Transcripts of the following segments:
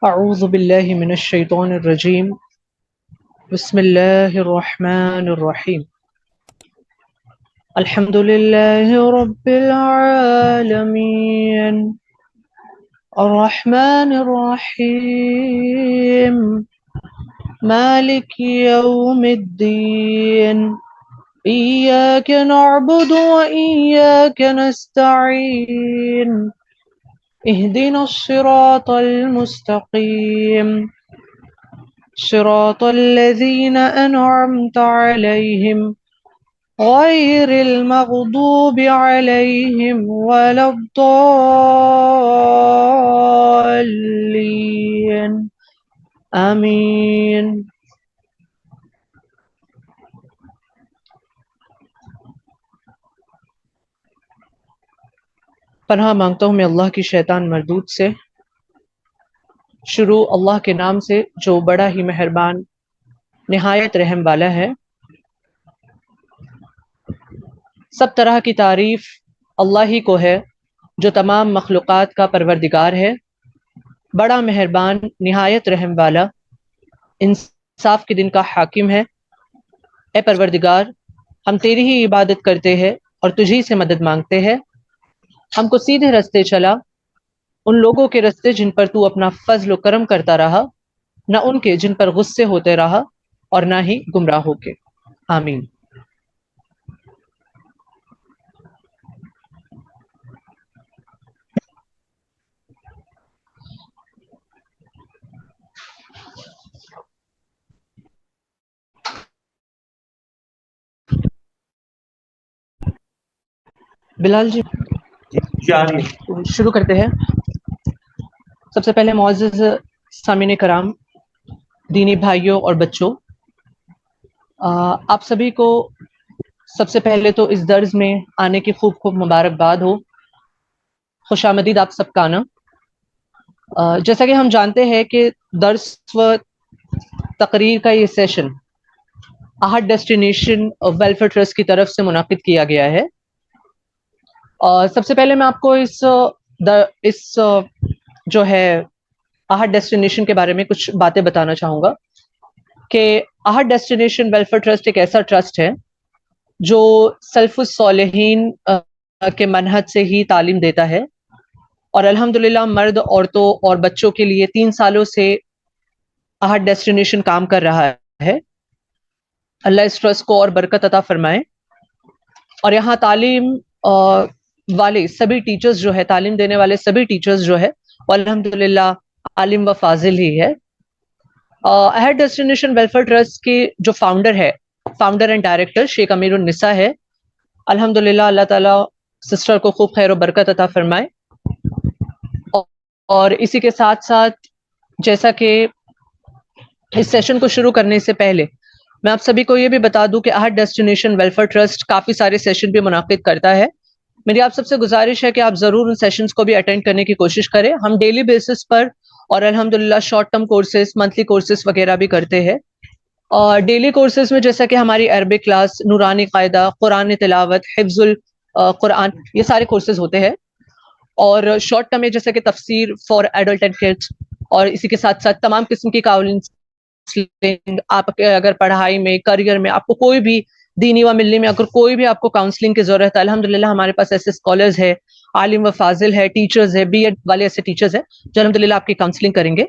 اعوذ باللہ من الشیطان الرجیم بسم اللہ الرحمن الرحیم الحمد للہ رب العالمین الرحمن الرحیم مالک یوم الدین ایاک نعبد و ایاک نستعین اهدنا الصراط المستقيم صراط الذين أنعمت عليهم غير المغضوب عليهم ولا الضالين آمين۔ پناہ مانگتا ہوں میں اللہ کی شیطان مردود سے۔ شروع اللہ کے نام سے جو بڑا ہی مہربان نہایت رحم والا ہے۔ سب طرح کی تعریف اللہ ہی کو ہے جو تمام مخلوقات کا پروردگار ہے، بڑا مہربان نہایت رحم والا، انصاف کے دن کا حاکم ہے۔ اے پروردگار، ہم تیری ہی عبادت کرتے ہیں اور تجھی سے مدد مانگتے ہیں۔ ہم کو سیدھے رستے چلا، ان لوگوں کے رستے جن پر تو اپنا فضل و کرم کرتا رہا، نہ ان کے جن پر غصے ہوتے رہا اور نہ ہی گمراہوں کے۔ آمین۔ بلال جی شروع کرتے ہیں۔ سب سے پہلے معزز سامعین کرام، دینی بھائیوں اور بچوں، آپ سبھی کو سب سے پہلے تو اس درس میں آنے کی خوب خوب مبارکباد ہو، خوش آمدید آپ سب کا آنا۔ جیسا کہ ہم جانتے ہیں کہ درس و تقریر کا یہ سیشن احد ڈیسٹینیشن ویلفیئر ٹرسٹ کی طرف سے منعقد کیا گیا ہے۔ سب سے پہلے میں آپ کو اس جو ہے احد ڈیسٹینیشن کے بارے میں کچھ باتیں بتانا چاہوں گا کہ احد ڈیسٹینیشن ویلفیئر ٹرسٹ ایک ایسا ٹرسٹ ہے جو سلف الصالحین کے منہج سے ہی تعلیم دیتا ہے، اور الحمدللہ مرد، عورتوں اور بچوں کے لیے 3 سالوں سے احد ڈیسٹینیشن کام کر رہا ہے۔ اللہ اس ٹرسٹ کو اور برکت عطا فرمائے، اور یہاں تعلیم والے سبھی ٹیچرز جو ہے، تعلیم دینے والے سبھی ٹیچرز جو ہے وہ الحمدللہ عالم و فاضل ہی ہے۔ احد ڈیسٹینیشن ویلفیئر ٹرسٹ کے جو فاؤنڈر اینڈ ڈائریکٹر شیخ امیر النساء ہے، الحمدللہ اللہ تعالیٰ سسٹر کو خوب خیر و برکت عطا فرمائے۔ اور اسی کے ساتھ ساتھ جیسا کہ اس سیشن کو شروع کرنے سے پہلے میں آپ سبھی کو یہ بھی بتا دوں کہ احد ڈیسٹینیشن ویلفیئر ٹرسٹ کافی سارے سیشن بھی منعقد کرتا ہے۔ میری آپ سب سے گزارش ہے کہ آپ ضرور ان سیشنز کو بھی اٹینڈ کرنے کی کوشش کریں۔ ہم ڈیلی بیسس پر اور الحمدللہ short term courses, monthly courses وغیرہ بھی کرتے ہیں۔ اور ڈیلی کورسز میں جیسا کہ ہماری عربک کلاس، نورانی قاعدہ، قرآن تلاوت، حفظ القرآن، یہ سارے کورسز ہوتے ہیں۔ اور شارٹ ٹرم میں جیسا کہ تفسیر فار ایڈلٹ اینڈ کڈس، اور اسی کے ساتھ ساتھ تمام قسم کی کاؤنسلنگ، آپ اگر پڑھائی میں، کریئر میں، آپ کو کوئی بھی دینی و ملی میں اگر کوئی بھی آپ کو کاؤنسلنگ کی ضرورت ہے، الحمدللہ ہمارے پاس ایسے اسکالرز ہے، عالم و فاضل ہے، ٹیچرز ہے، بی ایڈ والے ایسے ٹیچرز ہیں جو الحمدللہ آپ کی کاؤنسلنگ کریں گے۔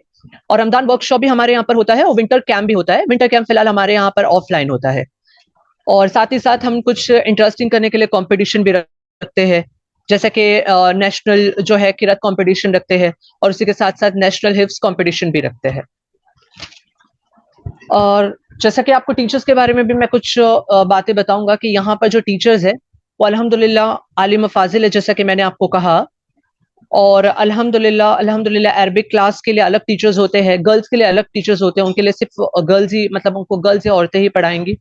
اور رمضان ورک شاپ بھی ہمارے یہاں پر ہوتا ہے، اور ونٹر کیمپ بھی ہوتا ہے۔ ونٹر کیمپ فی الحال ہمارے یہاں پر آف لائن ہوتا ہے، اور ساتھ ہی ساتھ ہم کچھ انٹرسٹنگ کرنے کے لیے کمپٹیشن بھی رکھتے ہیں، جیسا کہ نیشنل جو ہے قرأت کمپٹیشن رکھتے ہیں، اور اسی کے ساتھ ساتھ نیشنل حفظ کمپٹیشن بھی رکھتے ہیں۔ اور جیسا کہ آپ کو ٹیچرز کے بارے میں بھی میں کچھ باتیں بتاؤں گا کہ یہاں پر جو ٹیچرز ہے وہ الحمدللہ عالم و فاضل ہے، جیسا کہ میں نے آپ کو کہا۔ اور الحمدللہ عربک کلاس کے لیے الگ ٹیچرز ہوتے ہیں، گرلز کے لیے الگ ٹیچرز ہوتے ہیں، ان کے لیے صرف گرلز ہی، مطلب ان کو گرلز یا عورتیں ہی پڑھائیں گی۔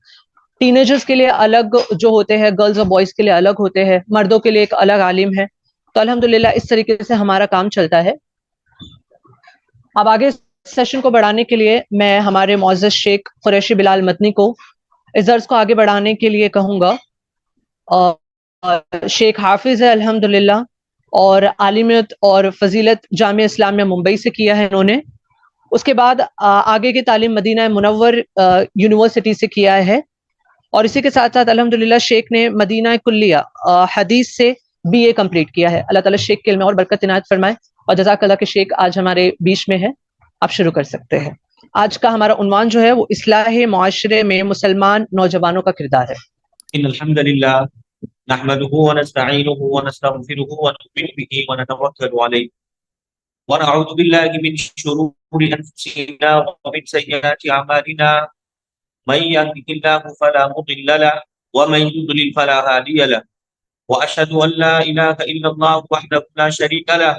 ٹینیجرز کے لیے الگ جو ہوتے ہیں، گرلز اور بوائز کے لیے الگ ہوتے ہیں، مردوں کے لیے ایک الگ عالم ہے۔ تو الحمدللہ اس طریقے سے ہمارا کام چلتا ہے۔ اب آگے سیشن کو بڑھانے کے لیے میں ہمارے معزز شیخ قریشی بلال مدنی کو اس درس کو آگے بڑھانے کے لیے کہوں گا۔ شیخ حافظ ہے الحمدللہ، اور عالمیت اور فضیلت جامعہ اسلامیہ ممبئی سے کیا ہے انہوں نے، اس کے بعد آگے کی تعلیم مدینہ منور یونیورسٹی سے کیا ہے، اور اسی کے ساتھ ساتھ الحمدللہ شیخ نے مدینہ کلیہ حدیث سے BA کمپلیٹ کیا ہے۔ اللہ تعالیٰ شیخ کے علم میں اور برکت عنایت فرمائے، اور جزاک اللہ کہ شیخ آج ہمارے بیچ میں ہے، آپ شروع کر سکتے ہیں۔ آج کا ہمارا عنوان جو ہے وہ اصلاح معاشرے میں مسلمان نوجوانوں کا کردار ہے۔ ان الحمد للہ نحمده ونستعینه ونستغفره ونؤمن به ونتوکل علیہ ونعوذ باللہ من شرور انفسنا ومن سیئات اعمالنا من يهده الله فلا مضل له ومن يضلل فلا هادي له واشهد ان لا اله الا الله وحده لا شريك له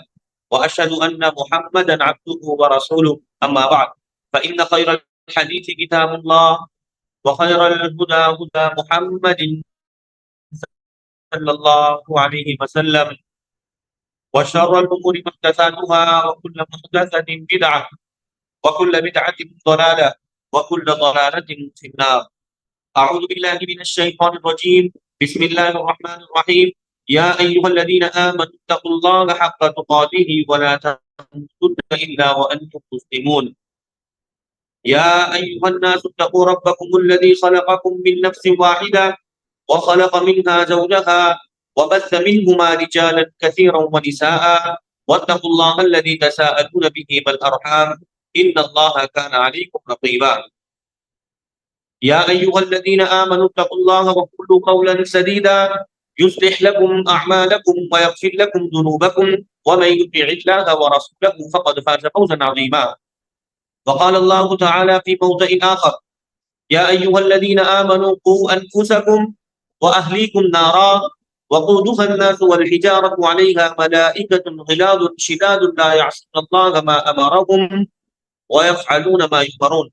واشهد ان محمدا عبده ورسوله اما بعد فان خير الحديث كتاب الله وخير الهدى هدى محمد صلى الله عليه وسلم وشر الأمور محدثاتها وكل محدثة بدعة وكل بدعة ضلالة وكل ضلالة في النار. أعوذ بالله من الشيطان الرجيم. بسم الله الرحمن الرحيم. يا أيها الذين آمنوا اتقوا الله حق تقاته ولا تموتن إلا وأنتم مسلمون. يا أيها الناس اتقوا ربكم الذي خلقكم من نفس واحدة وخلق منها زوجها وبث منهما رجالا كثيرا ونساء واتقوا الله الذي تساءلون به والأرحام إن الله كان عليكم رقيبا. يا أيها الذين آمنوا اتقوا الله وقولوا قولا سديدا يصلح لكم أعمالكم ويغفر لكم ذنوبكم ومن يطع الله ورسوله فقد فاز فوزا عظيما. وقال الله تعالى في موضع آخر يا أيها الذين آمنوا قوا أنفسكم وأهليكم نارا وقودها الناس والحجارة عليها ملائكة غلاظ شداد لا يعصون الله ما أمرهم ويفعلون ما يؤمرون.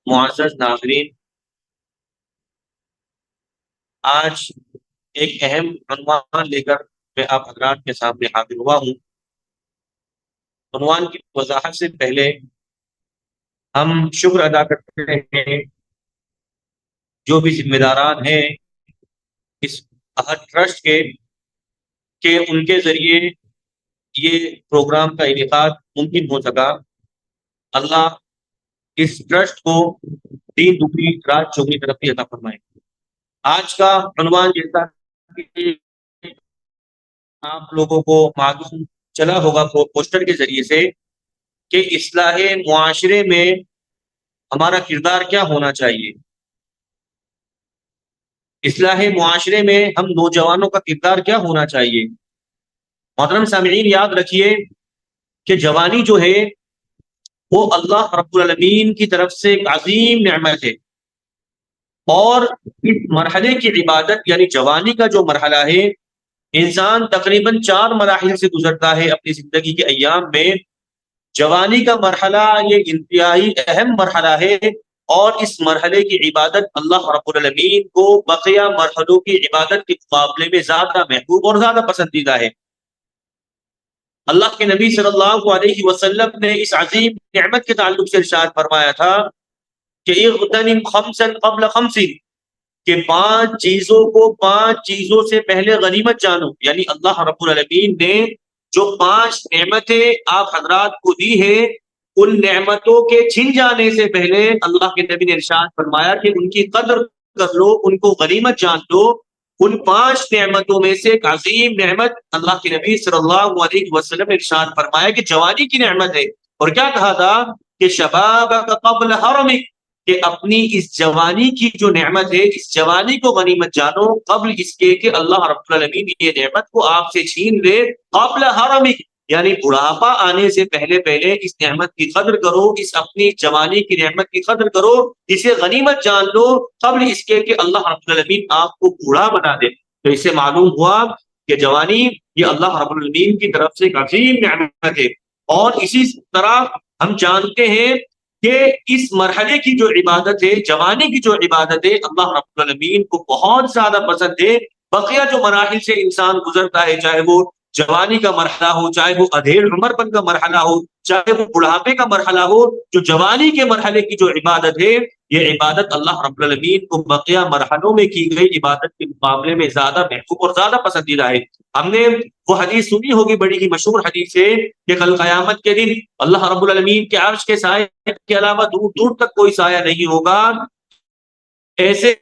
معزز ناظرین، آج ایک اہم عنوان لے کر میں آپ حضرات کے سامنے حاضر ہوا ہوں۔ عنوان کی وضاحت سے پہلے ہم شکر ادا کرتے ہیں جو بھی ذمہ داران ہیں اس احد ٹرسٹ کے، کہ ان کے ذریعے یہ پروگرام کا انعقاد ممکن ہو سکا۔ اللہ اس ٹرسٹ کو دین دگنی رات چوگنی ترقی عطا فرمائے۔ آج کا عنوان جیسا کہ آپ لوگوں کو معلوم چلا ہوگا پوسٹر کے ذریعے سے، کہ اصلاح معاشرے میں ہمارا کردار کیا ہونا چاہیے۔ اصلاح معاشرے میں ہم نوجوانوں کا کردار کیا ہونا چاہیے۔ محترم سامعین، یاد رکھیے کہ جوانی جو ہے وہ اللہ رب العالمین کی طرف سے ایک عظیم نعمت ہے، اور اس مرحلے کی عبادت یعنی جوانی کا جو مرحلہ ہے، انسان تقریباً 4 مراحل سے گزرتا ہے اپنی زندگی کے ایام میں۔ جوانی کا مرحلہ یہ انتہائی اہم مرحلہ ہے، اور اس مرحلے کی عبادت اللہ رب العالمین کو بقیہ مرحلوں کی عبادت کے مقابلے میں زیادہ محبوب اور زیادہ پسندیدہ ہے۔ اللہ کے نبی صلی اللہ علیہ وسلم نے اس عظیم نعمت کے تعلق سے ارشاد فرمایا تھا کہ اغتنم خمسا قبل خمس، کہ 5 چیزوں سے پہلے غنیمت جانو۔ یعنی اللہ رب العالمین نے جو 5 نعمتیں آپ حضرات کو دی ہے، ان نعمتوں کے چھن جانے سے پہلے اللہ کے نبی نے ارشاد فرمایا کہ ان کی قدر کر لو، ان کو غنیمت جان لو۔ ان 5 نعمتوں میں سے ایک عظیم نعمت اللہ کے نبی صلی اللہ علیہ وسلم نے ارشاد فرمایا کہ جوانی کی نعمت ہے، اور کیا کہا تھا کہ شبابک قبل حرمک، کہ اپنی اس جوانی کی جو نعمت ہے، اس جوانی کو غنیمت جانو قبل اس کے کہ اللہ رب العالمین یہ نعمت کو آپ سے چھین لے۔ قبل حرمک یعنی بڑھاپا آنے سے پہلے اس نعمت کی قدر کرو، اس اپنی جوانی کی نعمت کی قدر کرو، اسے غنیمت جان لو قبل اس کے کہ اللہ رب العالمین آپ کو بوڑھا بنا دے۔ تو اس سے معلوم ہوا کہ جوانی یہ اللہ رب العالمین کی طرف سے ایک عظیم نعمت ہے، اور اسی طرح ہم جانتے ہیں کہ اس مرحلے کی جو عبادت ہے، جوانی کی جو عبادت ہے، اللہ رب العالمین کو بہت زیادہ پسند ہے۔ بقیہ جو مراحل سے انسان گزرتا ہے، چاہے وہ جوانی کا مرحلہ ہو، چاہے وہ ادھیڑ عمر پن کا مرحلہ ہو، چاہے وہ بڑھاپے کا مرحلہ ہو، جو جوانی کے مرحلے کی جو عبادت ہے، یہ عبادت اللہ رب العالمین کو بقیہ مرحلوں میں کی گئی عبادت کے مقابلے میں زیادہ محبوب اور زیادہ پسندیدہ ہے۔ ہم نے وہ حدیث سنی ہوگی، بڑی ہی مشہور حدیث ہے کہ کل قیامت کے دن اللہ رب العالمین کے عرش کے سائے کے علاوہ دور دور تک کوئی سایہ نہیں ہوگا۔ ایسے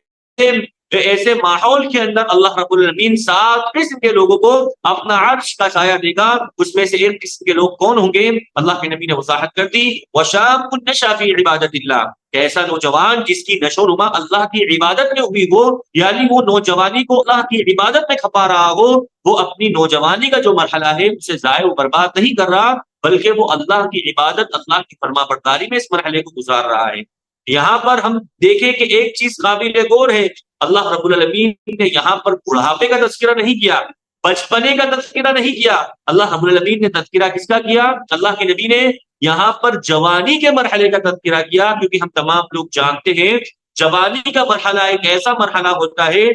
ایسے ماحول کے اندر اللہ رب العالمین 7 قسم کے لوگوں کو اپنا عرش کا سایہ دے گا۔ اس میں سے ایک قسم کے لوگ کون ہوں گے؟ اللہ کے نبی نے وضاحت کر دی، وَشَابٌ نَشَأَ فِي عِبَادَةِ اللَّهِ، ایسا نوجوان جس کی نشو و نما اللہ کی عبادت میں ہوئی ہو، یعنی وہ نوجوانی کو اللہ کی عبادت میں کھپا رہا ہو، وہ اپنی نوجوانی کا جو مرحلہ ہے اسے ضائع و برباد نہیں کر رہا، بلکہ وہ اللہ کی عبادت، اللہ کی فرما برداری میں اس مرحلے کو گزار رہا ہے۔ یہاں پر ہم دیکھیں کہ ایک چیز قابل غور ہے، اللہ رب العالمین نے یہاں پر بڑھاپے کا تذکرہ نہیں کیا، بچپنے کا تذکرہ نہیں کیا، اللہ رب العالمین نے تذکرہ کس کا کیا؟ اللہ کے نبی نے یہاں پر جوانی کے مرحلے کا تذکرہ کیا، کیونکہ ہم تمام لوگ جانتے ہیں جوانی کا مرحلہ ایک ایسا مرحلہ ہوتا ہے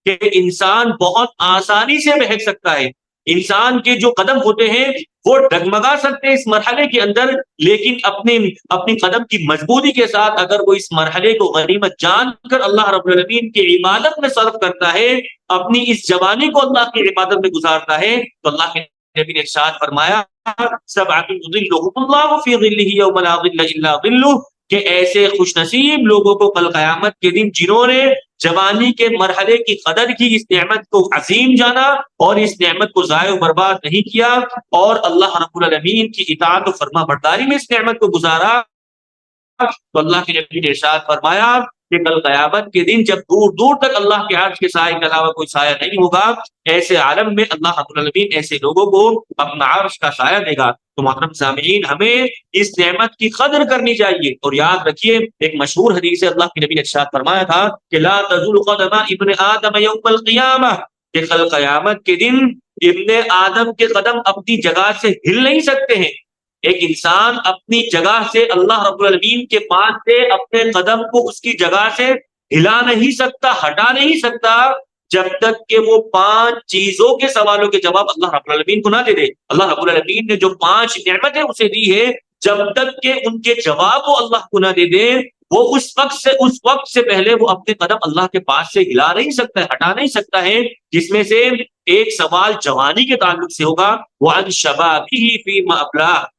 کہ انسان بہت آسانی سے بہک سکتا ہے، انسان کے جو قدم ہوتے ہیں وہ ڈگمگا سکتے ہیں اس مرحلے کے اندر، لیکن اپنی قدم کی مضبوطی کے ساتھ اگر وہ اس مرحلے کو غنیمت جان کر اللہ رب العالمین کی عبادت میں صرف کرتا ہے، اپنی اس جوانی کو اللہ کی عبادت میں گزارتا ہے، تو اللہ کے نبی نے ارشاد فرمایا سبعۃ یظلھم اللہ فی ظلہ یوم لا ظل الا ظلہ، کہ ایسے خوش نصیب لوگوں کو کل قیامت کے دن جنہوں نے جوانی کے مرحلے کی قدر کی، اس نعمت کو عظیم جانا اور اس نعمت کو ضائع و برباد نہیں کیا، اور اللہ رب العالمین کی اطاعت و فرما برداری میں اس نعمت کو گزارا، تو اللہ کے نبی نے ارشاد فرمایا کہ کل قیامت کے دن جب دور دور تک اللہ کے عرش کے سائے کے علاوہ کوئی سایہ نہیں ہوگا، ایسے عالم میں اللہ رب العالمین ایسے لوگوں کو اپنا عرش کا سایہ دے گا۔ تو محترم سامعین، ہمیں اس نعمت کی قدر کرنی چاہیے، اور یاد رکھیے ایک مشہور حدیث ہے، اللہ کے نبی نے ارشاد فرمایا تھا کہ لا تزول قدم ابن آدم یوم القیامہ، کہ کل قیامت کے دن ابن آدم کے قدم اپنی جگہ سے ہل نہیں سکتے ہیں۔ ایک انسان اپنی جگہ سے، اللہ رب العالمین کے پاس سے اپنے قدم کو اس کی جگہ سے ہلا نہیں سکتا، ہٹا نہیں سکتا، جب تک کہ وہ 5 چیزوں کے سوالوں کے جواب اللہ رب العالمین کو نہ دے دے۔ اللہ رب العالمین نے جو 5 نعمتیں اسے دی ہے، جب تک کہ ان کے جواب وہ اللہ کو نہ دے دے، وہ اس وقت سے پہلے وہ اپنے قدم اللہ کے پاس سے ہلا نہیں سکتا ہے، ہٹا نہیں سکتا ہے، جس میں سے ایک سوال جوانی کے تعلق سے ہوگا، وَعَنْ شَبَابِهِ فِيمَا أَبْلَاهُ،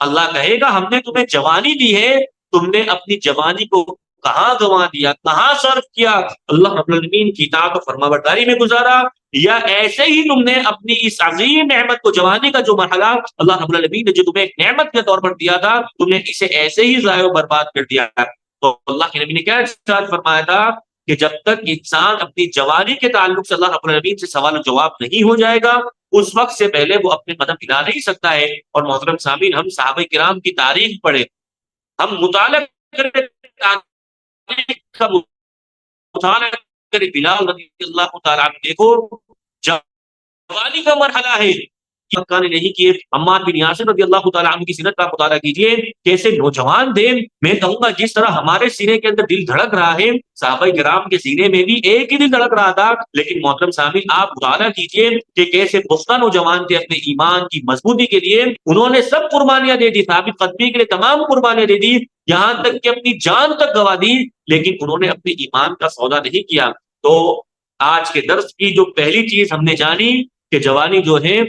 اللہ کہے گا ہم نے تمہیں جوانی دی ہے، تم نے اپنی جوانی کو کہاں گنوا دیا، کہاں صرف کیا، اللہ رب العالمین کی اطاعت و فرما برداری میں گزارا، یا ایسے ہی تم نے اپنی اس عظیم نعمت کو، جوانی کا جو مرحلہ اللہ رب العالمین نے جو تمہیں ایک نعمت کے طور پر دیا تھا، تم نے اسے ایسے ہی ضائع و برباد کر دیا۔ تو اللہ کے نبی نے کیا ارشاد فرمایا تھا کہ جب تک انسان اپنی جوانی کے تعلق سے اللہ رب العالمین سے سوال و جواب نہیں ہو جائے گا، اس وقت سے پہلے وہ اپنے قدم ہلا نہیں سکتا ہے۔ اور محترم سامعین، ہم صحابہ کرام کی تاریخ پڑھیں، ہم مطالعہ کریں، تاریخ کا مطالعہ کریں، بلال رضی اللہ تعالیٰ عنہ دیکھو جوانی کا مرحلہ ہے، مکہ نے نہیں کیے، عمار بن یاسر رضی اللہ تعالیٰ عنہ کی سیرت کا مطالعہ کیجئے، کیسے نوجوان تھے، میں کہوں گا جس طرح ہمارے سینے کے اندر دل دھڑک رہا ہے، صحابہ کرام کے سینے میں بھی ایک ہی دل دھڑک رہا تھا، لیکن محترم سامعین آپ مطالعہ کیجئے کہ کیسے پختہ نوجوان تھے، اپنے ایمان کی مضبوطی کے لیے انہوں نے سب قربانیاں دے دی، ثابت قدمی کے لیے تمام قربانیاں دے دی، یہاں تک کہ اپنی جان تک گوا دی، لیکن انہوں نے اپنے ایمان کا سودا نہیں کیا۔ تو آج کے درس کی جو پہلی چیز ہم نے جانی کہ جوانی جو ہے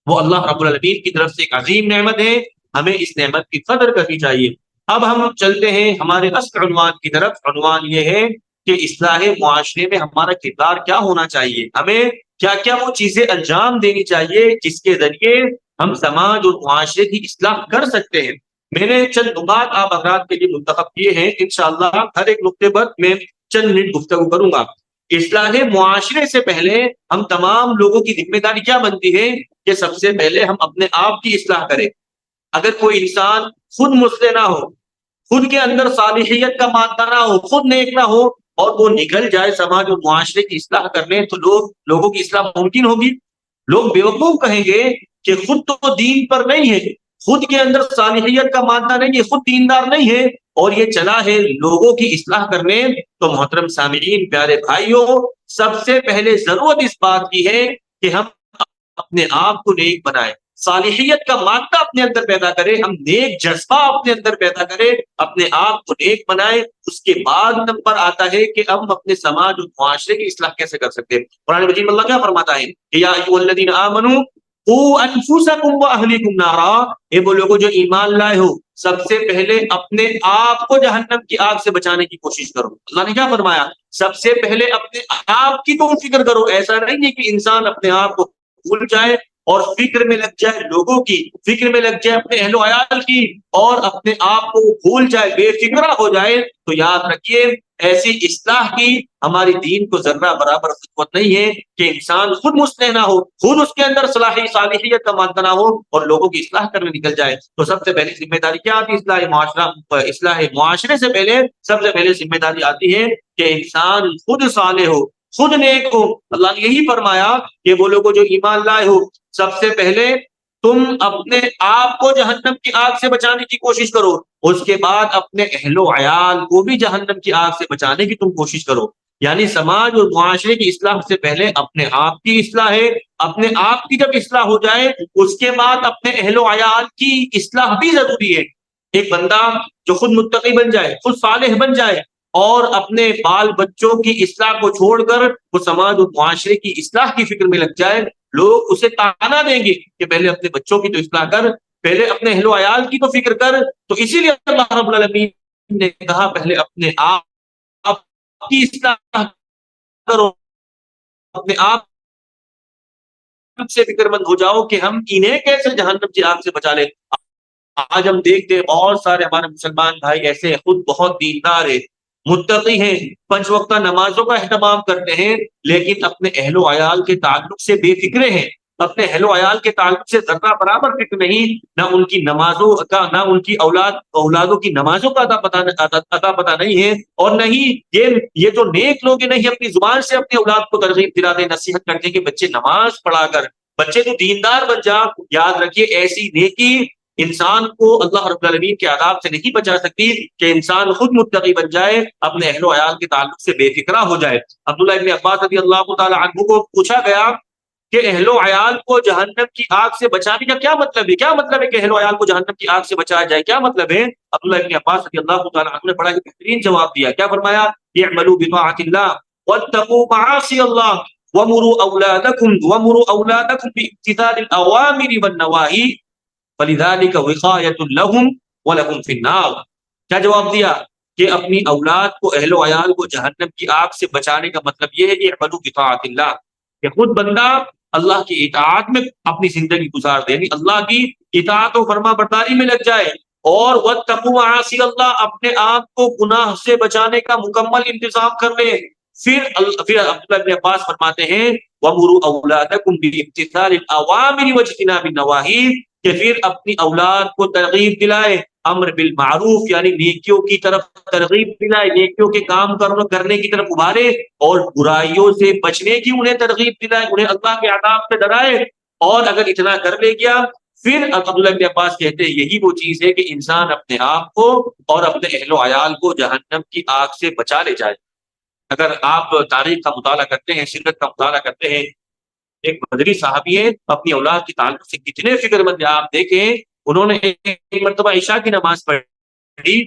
وہ اللہ رب العالمین کی طرف سے ایک عظیم نعمت ہے، ہمیں اس نعمت کی قدر کرنی چاہیے۔ اب ہم چلتے ہیں ہمارے اصل عنوان کی طرف۔ عنوان یہ ہے کہ اصلاح معاشرے میں ہمارا کردار کیا ہونا چاہیے، ہمیں کیا کیا وہ چیزیں انجام دینی چاہیے جس کے ذریعے ہم سماج اور معاشرے کی اصلاح کر سکتے ہیں۔ میں نے چند نکات آپ حضرات کے لیے منتخب کیے ہیں، انشاءاللہ ہر ایک نقطے پر میں چند منٹ گفتگو کروں گا۔ اصلاح معاشرے سے پہلے ہم تمام لوگوں کی ذمہ داری کیا بنتی ہے کہ سب سے پہلے ہم اپنے آپ کی اصلاح کریں۔ اگر کوئی انسان خود مصلح نہ ہو، خود کے اندر صالحیت کا مادہ نہ ہو، خود نیک نہ ہو، اور وہ نکل جائے سماج اور معاشرے کی اصلاح کرنے، تو لوگوں کی اصلاح ممکن ہوگی؟ لوگ بیوقوف کہیں گے کہ خود تو دین پر نہیں ہے، خود کے اندر صالحیت کا مادہ نہیں ہے، خود دیندار نہیں ہے، اور یہ چلا ہے لوگوں کی اصلاح کرنے۔ تو محترم سامعین، پیارے بھائیوں، سب سے پہلے ضرورت اس بات کی ہے کہ ہم اپنے آپ کو نیک بنائے، صالحیت کا مادہ اپنے اندر پیدا کرے، ہم نیک جذبہ اپنے اندر پیدا کرے، اپنے آپ کو نیک بنائے۔ اس کے بعد نمبر آتا ہے کہ ہم اپنے سماج اور معاشرے کی اصلاح کیسے کر سکتے ہیں۔ قرآن مجید میں اللہ کیا فرماتا ہے کہ یا ایھا الذین آمنوا قوا انفسکم واہلیکم نارا، اے وہ لوگوں جو ایمان لائے ہو، سب سے پہلے اپنے آپ کو جہنم کی آگ سے بچانے کی کوشش کرو۔ اللہ نے کیا فرمایا؟ سب سے پہلے اپنے آپ کی تو فکر کرو۔ ایسا نہیں ہے کہ انسان اپنے آپ کو بھول جائے اور فکر میں لگ جائے لوگوں کی، فکر میں لگ جائے اپنے اہل و عیال کی، اور اپنے آپ کو بھول جائے، بے فکرہ ہو جائے۔ تو یاد رکھیے ایسی اصلاح کی ہماری دین کو ذرہ برابر خطوت نہیں ہے کہ انسان خود مصلح نہ ہو، خود اس کے اندر صالحیت کا مادہ نہ ہو اور لوگوں کی اصلاح کرنے نکل جائے۔ تو سب سے پہلی ذمہ داری کیا آتی ہے اصلاح معاشرہ؟ اصلاح معاشرے سے پہلے سب سے پہلے ذمہ داری آتی ہے کہ انسان خود صالح ہو، خود نیک ہو۔ اللہ نے یہی فرمایا کہ وہ لوگ جو ایمان لائے ہو، سب سے پہلے تم اپنے آپ کو جہنم کی آگ سے بچانے کی کوشش کرو، اس کے بعد اپنے اہل و عیال کو بھی جہنم کی آگ سے بچانے کی تم کوشش کرو۔ یعنی سماج اور معاشرے کی اصلاح سے پہلے اپنے آپ کی اصلاح ہے، اپنے آپ کی جب اصلاح ہو جائے اس کے بعد اپنے اہل و عیال کی اصلاح بھی ضروری ہے۔ ایک بندہ جو خود متقی بن جائے، خود صالح بن جائے اور اپنے بال بچوں کی اصلاح کو چھوڑ کر وہ سماج اور معاشرے کی اصلاح کی فکر میں لگ جائے، لوگ اسے تانا دیں گے کہ پہلے اپنے بچوں کی تو اصلاح کر، پہلے اپنے اہل و عیال کی تو فکر کر۔ تو اسی لیے اللہ رب العالمین نے کہا پہلے اپنے آپ کی اصلاح کرو، اپنے آپ سے فکر مند ہو جاؤ کہ ہم انہیں کیسے جہنم کی آگ سے بچا لیں۔ آج ہم دیکھتے ہیں بہت سارے ہمارے مسلمان بھائی ایسے ہیں، خود بہت دیندار ہیں، متقی ہیں، 5 وقتہ نمازوں کا اہتمام کرتے ہیں، لیکن اپنے اہل و عیال کے تعلق سے بے فکرے ہیں، اپنے اہل و عیال کے تعلق سے ذرہ برابر فکر نہیں، نہ ان کی نمازوں کا، نہ ان کی اولادوں کی نمازوں کا اتا پتہ نہیں ہے، اور نہیں یہ جو نیک لوگ ہیں نہیں اپنی زبان سے اپنی اولاد کو ترغیب دلاتے، نصیحت کرتے کہ بچے نماز پڑھا کر، بچے تو دیندار بن جا۔ یاد رکھیے ایسی نیکی انسان کو اللہ رب العالمین کے عذاب سے نہیں بچا سکتی کہ انسان خود متقی بن جائے، اپنے اہل و عیال کے تعلق سے بے فکرہ ہو جائے۔ عبداللہ ابن عباس رضی اللہ تعالی عنہ کو پوچھا گیا کہ اہل و عیال کو جہنم کی آگ سے بچانے کا کیا مطلب ہے؟ کیا مطلب ہے کہ اہل و عیال کو جہنم کی آگ سے بچایا جائے؟ کیا مطلب ہے؟ عبداللہ ابن عباس رضی اللہ تعالی عنہ نے بڑا ہی بہترین جواب دیا۔ کیا فرمایا؟ اعملوا بطاعت اللہ واتقوا معاصی اللہ ومروا اولادکم بامتثال الاوامر والنواہی فلذلك وقایۃ لهم ولکم فی النار۔ کیا جواب دیا؟ کہ اپنی اولاد کو، اہل و عیال کو جہنم کی آگ سے بچانے کا مطلب یہ ہے کہ اعملوا بطاعت اللہ، کہ خود بندہ اللہ کی اطاعت میں اپنی زندگی گزار دے، یعنی اللہ کی اطاعت و فرما برداری میں لگ جائے، اور واتقوا معاصی اللہ، اپنے آپ کو گناہ سے بچانے کا مکمل انتظام کر لے۔ پھر عبداللہ بن عباس فرماتے ہیں وَمُرُوا أَوْلَادَكُمْ بِامْتِثَالِ الْأَوَامِرِ وَاجْتِنَابِ النَّوَاهِي، کہ پھر اپنی اولاد کو ترغیب دلائے، امر بالمعروف یعنی نیکیوں کی طرف ترغیب دلائے، نیکیوں کے کام کرنے کی طرف ابھارے، اور برائیوں سے بچنے کی انہیں ترغیب دلائے، انہیں اللہ کے عذاب سے ڈرائے۔ اور اگر اتنا کر لے گیا پھر عبداللہ بن عباس کہتے ہیں یہی وہ چیز ہے کہ انسان اپنے آپ کو اور اپنے اہل و عیال کو جہنم کی آگ سے بچا لے جائے۔ اگر آپ تاریخ کا مطالعہ کرتے ہیں، سیرت کا مطالعہ کرتے ہیں، ایک بدری صحابی ہے، اپنی اولاد کے تعلق سے کتنے فکر مند ہیں آپ دیکھیں۔ انہوں نے ایک مرتبہ عشاء کی نماز پڑھی،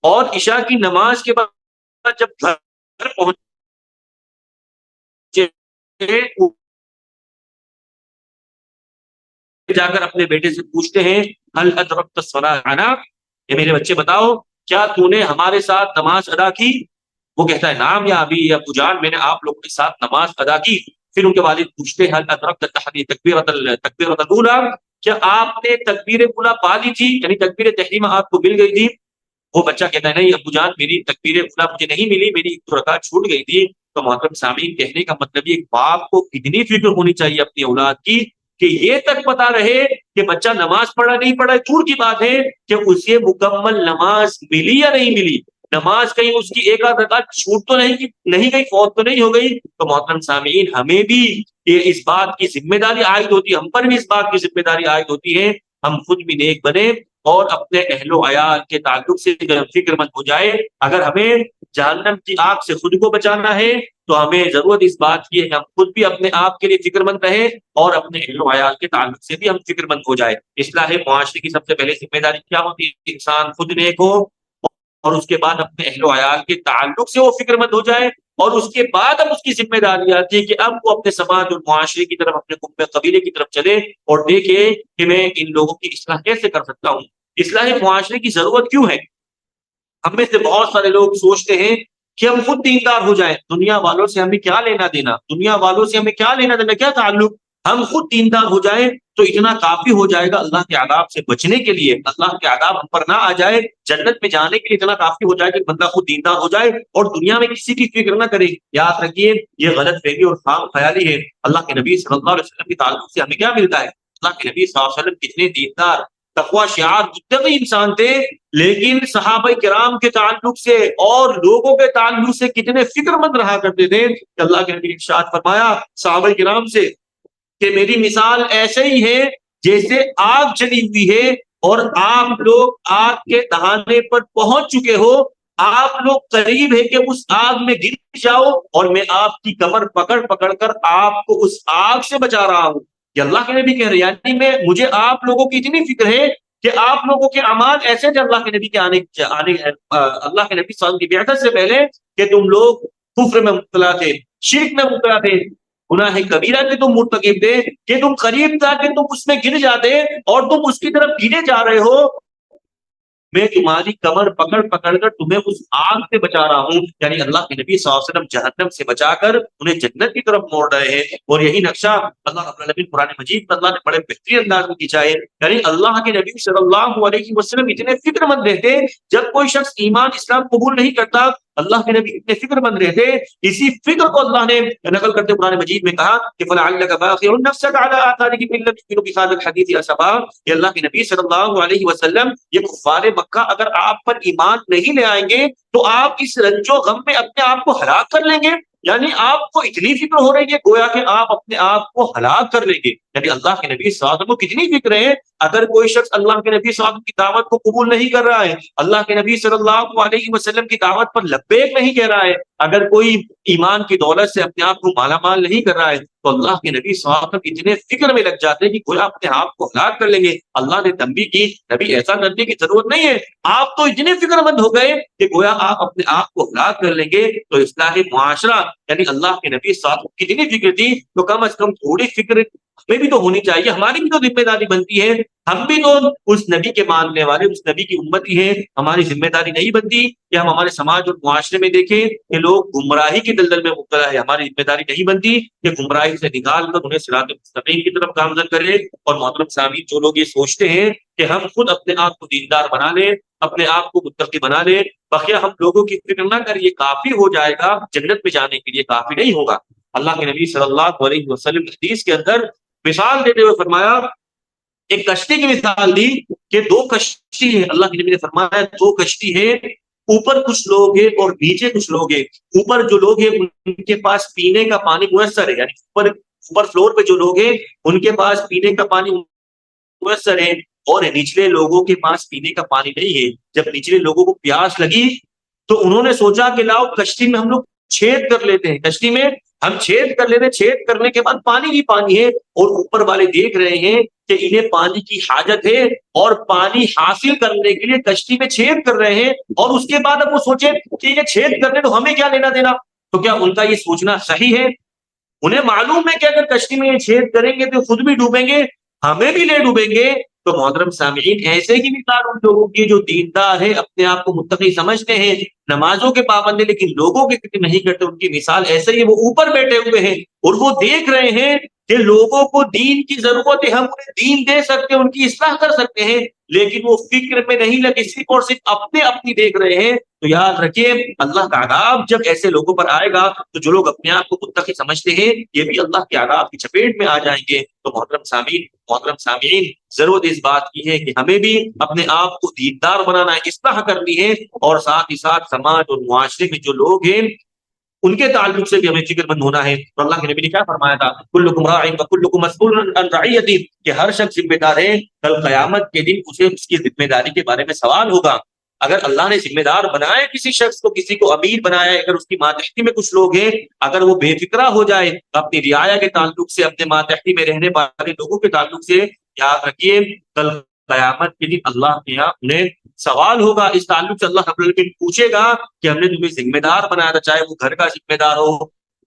اور عشاء کی نماز کے بعد جب گھر پہنچے جا کر اپنے بیٹے سے پوچھتے ہیں هل ادرکت الصلاۃ، یہ میرے بچے بتاؤ کیا تو نے ہمارے ساتھ نماز ادا کی؟ وہ کہتا ہے نام یا ابی یا ابو جان، میں نے آپ لوگوں کے ساتھ نماز ادا کی۔ پھر ان کے والد پوچھتے ہیں هل ادرکت تکبیرۃ الاولی، کیا آپ نے تکبیر اولی پا لی تھی، یعنی تکبیر تحریمہ آپ کو مل گئی تھی؟ وہ بچہ کہتا ہے نہیں ابو جان، میری تکبیر اولی مجھے نہیں ملی، میری ایک رکعت چھوٹ گئی تھی۔ تو محترم سامعین، کہنے کا مطلب یہ باپ کو کتنی فکر ہونی چاہیے اپنی اولاد کی کہ یہ تک پتا رہے کہ بچہ نماز پڑھا نہیں پڑھا، دور کی بات ہے کہ اسے مکمل نماز ملی یا نہیں ملی، نماز کہیں اس کی ایک آدھ رکعت چھوٹ تو نہیں گئی، فوت تو نہیں ہو گئی۔ تو محترم سامعین، ہمیں بھی اس بات کی ذمہ داری عائد ہوتی ہے، ہم پر بھی اس بات کی ذمہ داری عائد ہوتی ہے، ہم خود بھی نیک بنے اور اپنے اہل و عیال کے تعلق سے فکر مند ہو جائے۔ اگر ہمیں جہنم کی آگ سے خود کو بچانا ہے تو ہمیں ضرورت اس بات کی ہے کہ ہم خود بھی اپنے آپ کے لیے فکر مند رہیں اور اپنے اہل و عیال کے تعلق سے بھی ہم فکر مند ہو جائے۔ اصلاح معاشرے کی سب سے پہلے ذمہ داری کیا ہوتی ہے؟ انسان خود نیک ہو اور اس کے بعد اپنے اہل و عیال کے تعلق سے وہ فکر مند ہو جائے، اور اس کے بعد اب اس کی ذمہ داری آتی ہے کہ اب وہ اپنے سماج اور معاشرے کی طرف، اپنے قوم قبیلے کی طرف چلے اور دیکھے کہ میں ان لوگوں کی اصلاح کیسے کر سکتا ہوں۔ اصلاح معاشرے کی ضرورت کیوں ہے؟ ہم میں سے بہت سارے لوگ سوچتے ہیں کہ ہم خود دیندار ہو جائیں، دنیا والوں سے ہمیں کیا لینا دینا، دنیا والوں سے ہمیں کیا لینا دینا، کیا تعلق، ہم خود دیندار ہو جائیں تو اتنا کافی ہو جائے گا اللہ کے عذاب سے بچنے کے لیے، اللہ کے عذاب ہم پر نہ آ جائے، جنت میں جانے کے لیے اتنا کافی ہو جائے کہ بندہ خود دیندار ہو جائے اور دنیا میں کسی کی فکر نہ کرے۔ یاد رکھیے یہ غلط فہمی اور خام خیالی ہے۔ اللہ کے نبی صلی اللہ علیہ وسلم کے تعلق سے ہمیں کیا ملتا ہے؟ اللہ کے نبی صلی اللہ علیہ وسلم کتنے دیندار، تقوی شعار متقی انسان تھے، لیکن صحابہ کرام کے تعلق سے اور لوگوں کے تعلق سے کتنے فکر مند رہا کرتے تھے کہ اللہ کے نبی نے ارشاد فرمایا صحابہ کرام سے کہ میری مثال ایسے ہی ہے جیسے آگ جلی ہوئی ہے اور آپ لوگ آگ کے دہانے پر پہنچ چکے ہو، آپ لوگ قریب ہے کہ اس آگ میں گر جاؤ اور میں آپ کی کمر پکڑ پکڑ کر آپ کو اس آگ سے بچا رہا ہوں۔ یہ اللہ کے نبی کہہ رہے ہیں، یعنی مجھے آپ لوگوں کی اتنی فکر ہے کہ آپ لوگوں کے اعمال ایسے تھے اللہ کے نبی کے آنے اللہ کے نبی صلی اللہ علیہ وسلم کی بعثت سے پہلے کہ تم لوگ کفر میں مبتلا تھے، شرک میں مبتلا تھے، گناہ کبیرہ کے تم مرتکب تھے کہ تم قریب تھا کہ تم اس میں گر جاتے اور تم اس کی طرف گرے جا رہے ہو، میں تمہاری کمر پکڑ پکڑ کر تمہیں اس آگ سے بچا رہا ہوں۔ یعنی اللہ کے نبی صلی اللہ علیہ وسلم جہنم سے بچا کر انہیں جنت کی طرف موڑ رہے ہیں، اور یہی نقشہ اللہ رب العالمین قرآن مجید میں اللہ نے بڑے بہترین انداز میں کھینچا ہے۔ یعنی اللہ کے نبی صلی اللہ علیہ وسلم اتنے فکر مند رہتے، جب کوئی شخص ایمان اسلام قبول نہیں کرتا اللہ کے نبی اتنے فکر مند رہتے، اسی فکر کو اللہ نے نقل کرتے قرآن مجید میں کہا کہ فَلَعَلَّكَ بَاخِعٌ نَفْسَكَ عَلَىٰ آثَارِهِمْ إِن لَّمْ يُؤْمِنُوا بِهَٰذَا الْحَدِيثِ أَسَفًا۔ کہ اللہ کے نبی صلی اللہ علیہ وسلم یہ کفار مکہ اگر آپ پر ایمان نہیں لے آئیں گے تو آپ اس رنج و غم میں اپنے آپ کو ہلاک کر لیں گے۔ یعنی آپ کو اتنی فکر ہو رہی ہے گویا کہ آپ اپنے آپ کو ہلاک کر لیں گے۔ یعنی اللہ کے نبی صلی اللہ علیہ وسلم کو کتنی فکر ہے، اگر کوئی شخص اللہ کے نبی صلی اللہ علیہ وسلم کی دعوت کو قبول نہیں کر رہا ہے، اللہ کے نبی صلی اللہ علیہ وسلم کی دعوت پر لبیک نہیں کہہ رہا ہے، اگر کوئی ایمان کی دولت سے اپنے آپ کو مالا مال نہیں کر رہا ہے، تو اللہ کے نبی صلی اللہ علیہ وسلم اتنے فکر میں لگ جاتے ہیں کہ گویا اپنے آپ کو ہلاک کر لیں گے۔ اللہ نے تنبیہ کی نبی ایسا کرنے کی ضرورت نہیں ہے، آپ تو اتنے فکر مند ہو گئے کہ گویا آپ اپنے آپ کو ہلاک کر لیں گے۔ تو اصلاح معاشرہ یعنی اللہ کے نبی صلی اللہ علیہ وسلم کی کتنی فکر تھی، تو کم از کم تھوڑی فکر ہمیں بھی تو ہونی چاہیے، ہماری بھی تو ذمہ داری بنتی ہے، ہم بھی تو اس نبی کے ماننے والے، اس نبی کی امتی ہیں، ہماری ذمہ داری نہیں بنتی کہ ہم ہمارے سماج اور معاشرے میں دیکھیں کہ لوگ گمراہی کی دلدل میں مبتلا ہے، ہماری ذمہ داری نہیں بنتی کہ گمراہی سے نکال کر انہیں صراط مستقیم کی طرف گامزن کرے۔ اور محترم سامعین، جو لوگ یہ سوچتے ہیں کہ ہم خود اپنے آپ کو دیندار بنا لیں، اپنے آپ کو متقی بنا لیں، بقیہ ہم لوگوں کی فکر نہ کر، یہ کافی ہو جائے گا، جنت میں جانے کے لیے کافی نہیں ہوگا۔ اللہ کے نبی صلی اللہ علیہ وسلم حدیث کے اندر مثال دیتے ہوئے فرمایا، ایک کشتی کی مثال دی کہ دو کشتی ہے، اللہ کے نبی نے فرمایا دو کشتی ہے، اوپر کچھ لوگ ہیں اور نیچے کچھ لوگ ہیں۔ اوپر جو لوگ ہیں ان کے پاس پینے کا پانی میسر ہے، یعنی اوپر فلور پہ جو لوگ ہیں ان کے پاس پینے کا پانی میسر ہے، اور نچلے لوگوں کے پاس پینے کا پانی نہیں ہے۔ جب نچلے لوگوں کو پیاس لگی تو انہوں نے سوچا کہ لاؤ کشتی میں ہم لوگ چھید کر لیتے ہیں، کشتی میں ہم چھید کر لیتے ہیں، چھید کرنے کے بعد پانی ہی پانی ہے، اور اوپر والے دیکھ رہے ہیں کہ انہیں پانی کی حاجت ہے اور پانی حاصل کرنے کے لیے کشتی میں چھید کر رہے ہیں، اور اس کے بعد اب وہ سوچے کہ یہ چھید کرنے تو ہمیں کیا لینا دینا۔ تو کیا ان کا یہ سوچنا صحیح ہے؟ انہیں معلوم ہے کہ اگر کشتی میں یہ چھید کریں گے تو خود بھی ڈوبیں گے، ہمیں بھی لے ڈوبیں گے۔ تو محترم سامعین، ایسے ہی مثال ان لوگوں کی جو دیندار ہے، اپنے آپ کو متقی سمجھتے ہیں، نمازوں کے پابند ہیں لیکن لوگوں کی فکر نہیں کرتے، ان کی مثال ایسے ہی، وہ اوپر بیٹھے ہوئے ہیں اور وہ دیکھ رہے ہیں کہ لوگوں کو دین کی ضرورت ہے، ہم انہیں دین دے سکتے ہیں، ان کی اصلاح کر سکتے ہیں، لیکن وہ فکر میں نہیں لگے، صرف اور صرف اپنے اپنی دیکھ رہے ہیں۔ تو یاد رکھیے اللہ کا عذاب جب ایسے لوگوں پر آئے گا تو جو لوگ اپنے آپ کو متقی سمجھتے ہیں یہ بھی اللہ کے عذاب کی چپیٹ میں آ جائیں گے۔ تو محترم سامعین، ضرورت اس بات کی ہے کہ ہمیں بھی اپنے آپ کو دیندار بنانا ہے، اصلاح کرنی ہے، اور ساتھ ہی ساتھ سماج اور معاشرے میں جو لوگ ہیں ان کے تعلق سے بھی ہمیں فکر مند ہونا ہے. اور اللہ کے نبی نے کیا فرمایا تھا؟ کلکم راع وکلکم مسئول عن رعیتہ، کہ ہر شخص ذمہ دار ہے، کل قیامت کے دن اسے اس کی ذمہ داری کے بارے میں سوال ہوگا. اگر اللہ نے ذمہ دار بنایا کسی شخص کو، کسی کو امیر بنایا ہے، اگر اس کی ماتحتی میں کچھ لوگ ہیں، اگر وہ بے فکرہ ہو جائے اپنی رعایا کے تعلق سے، اپنے ماتحتی میں رہنے والے لوگوں کے تعلق سے، یاد رکھیے کل قیامت کے دن اللہ کے یہاں انہیں سوال ہوگا. اس تعلق سے اللہ رب العالمین پوچھے گا کہ ہم نے تمہیں ذمہ دار بنایا تھا، چاہے وہ گھر کا ذمہ دار ہو،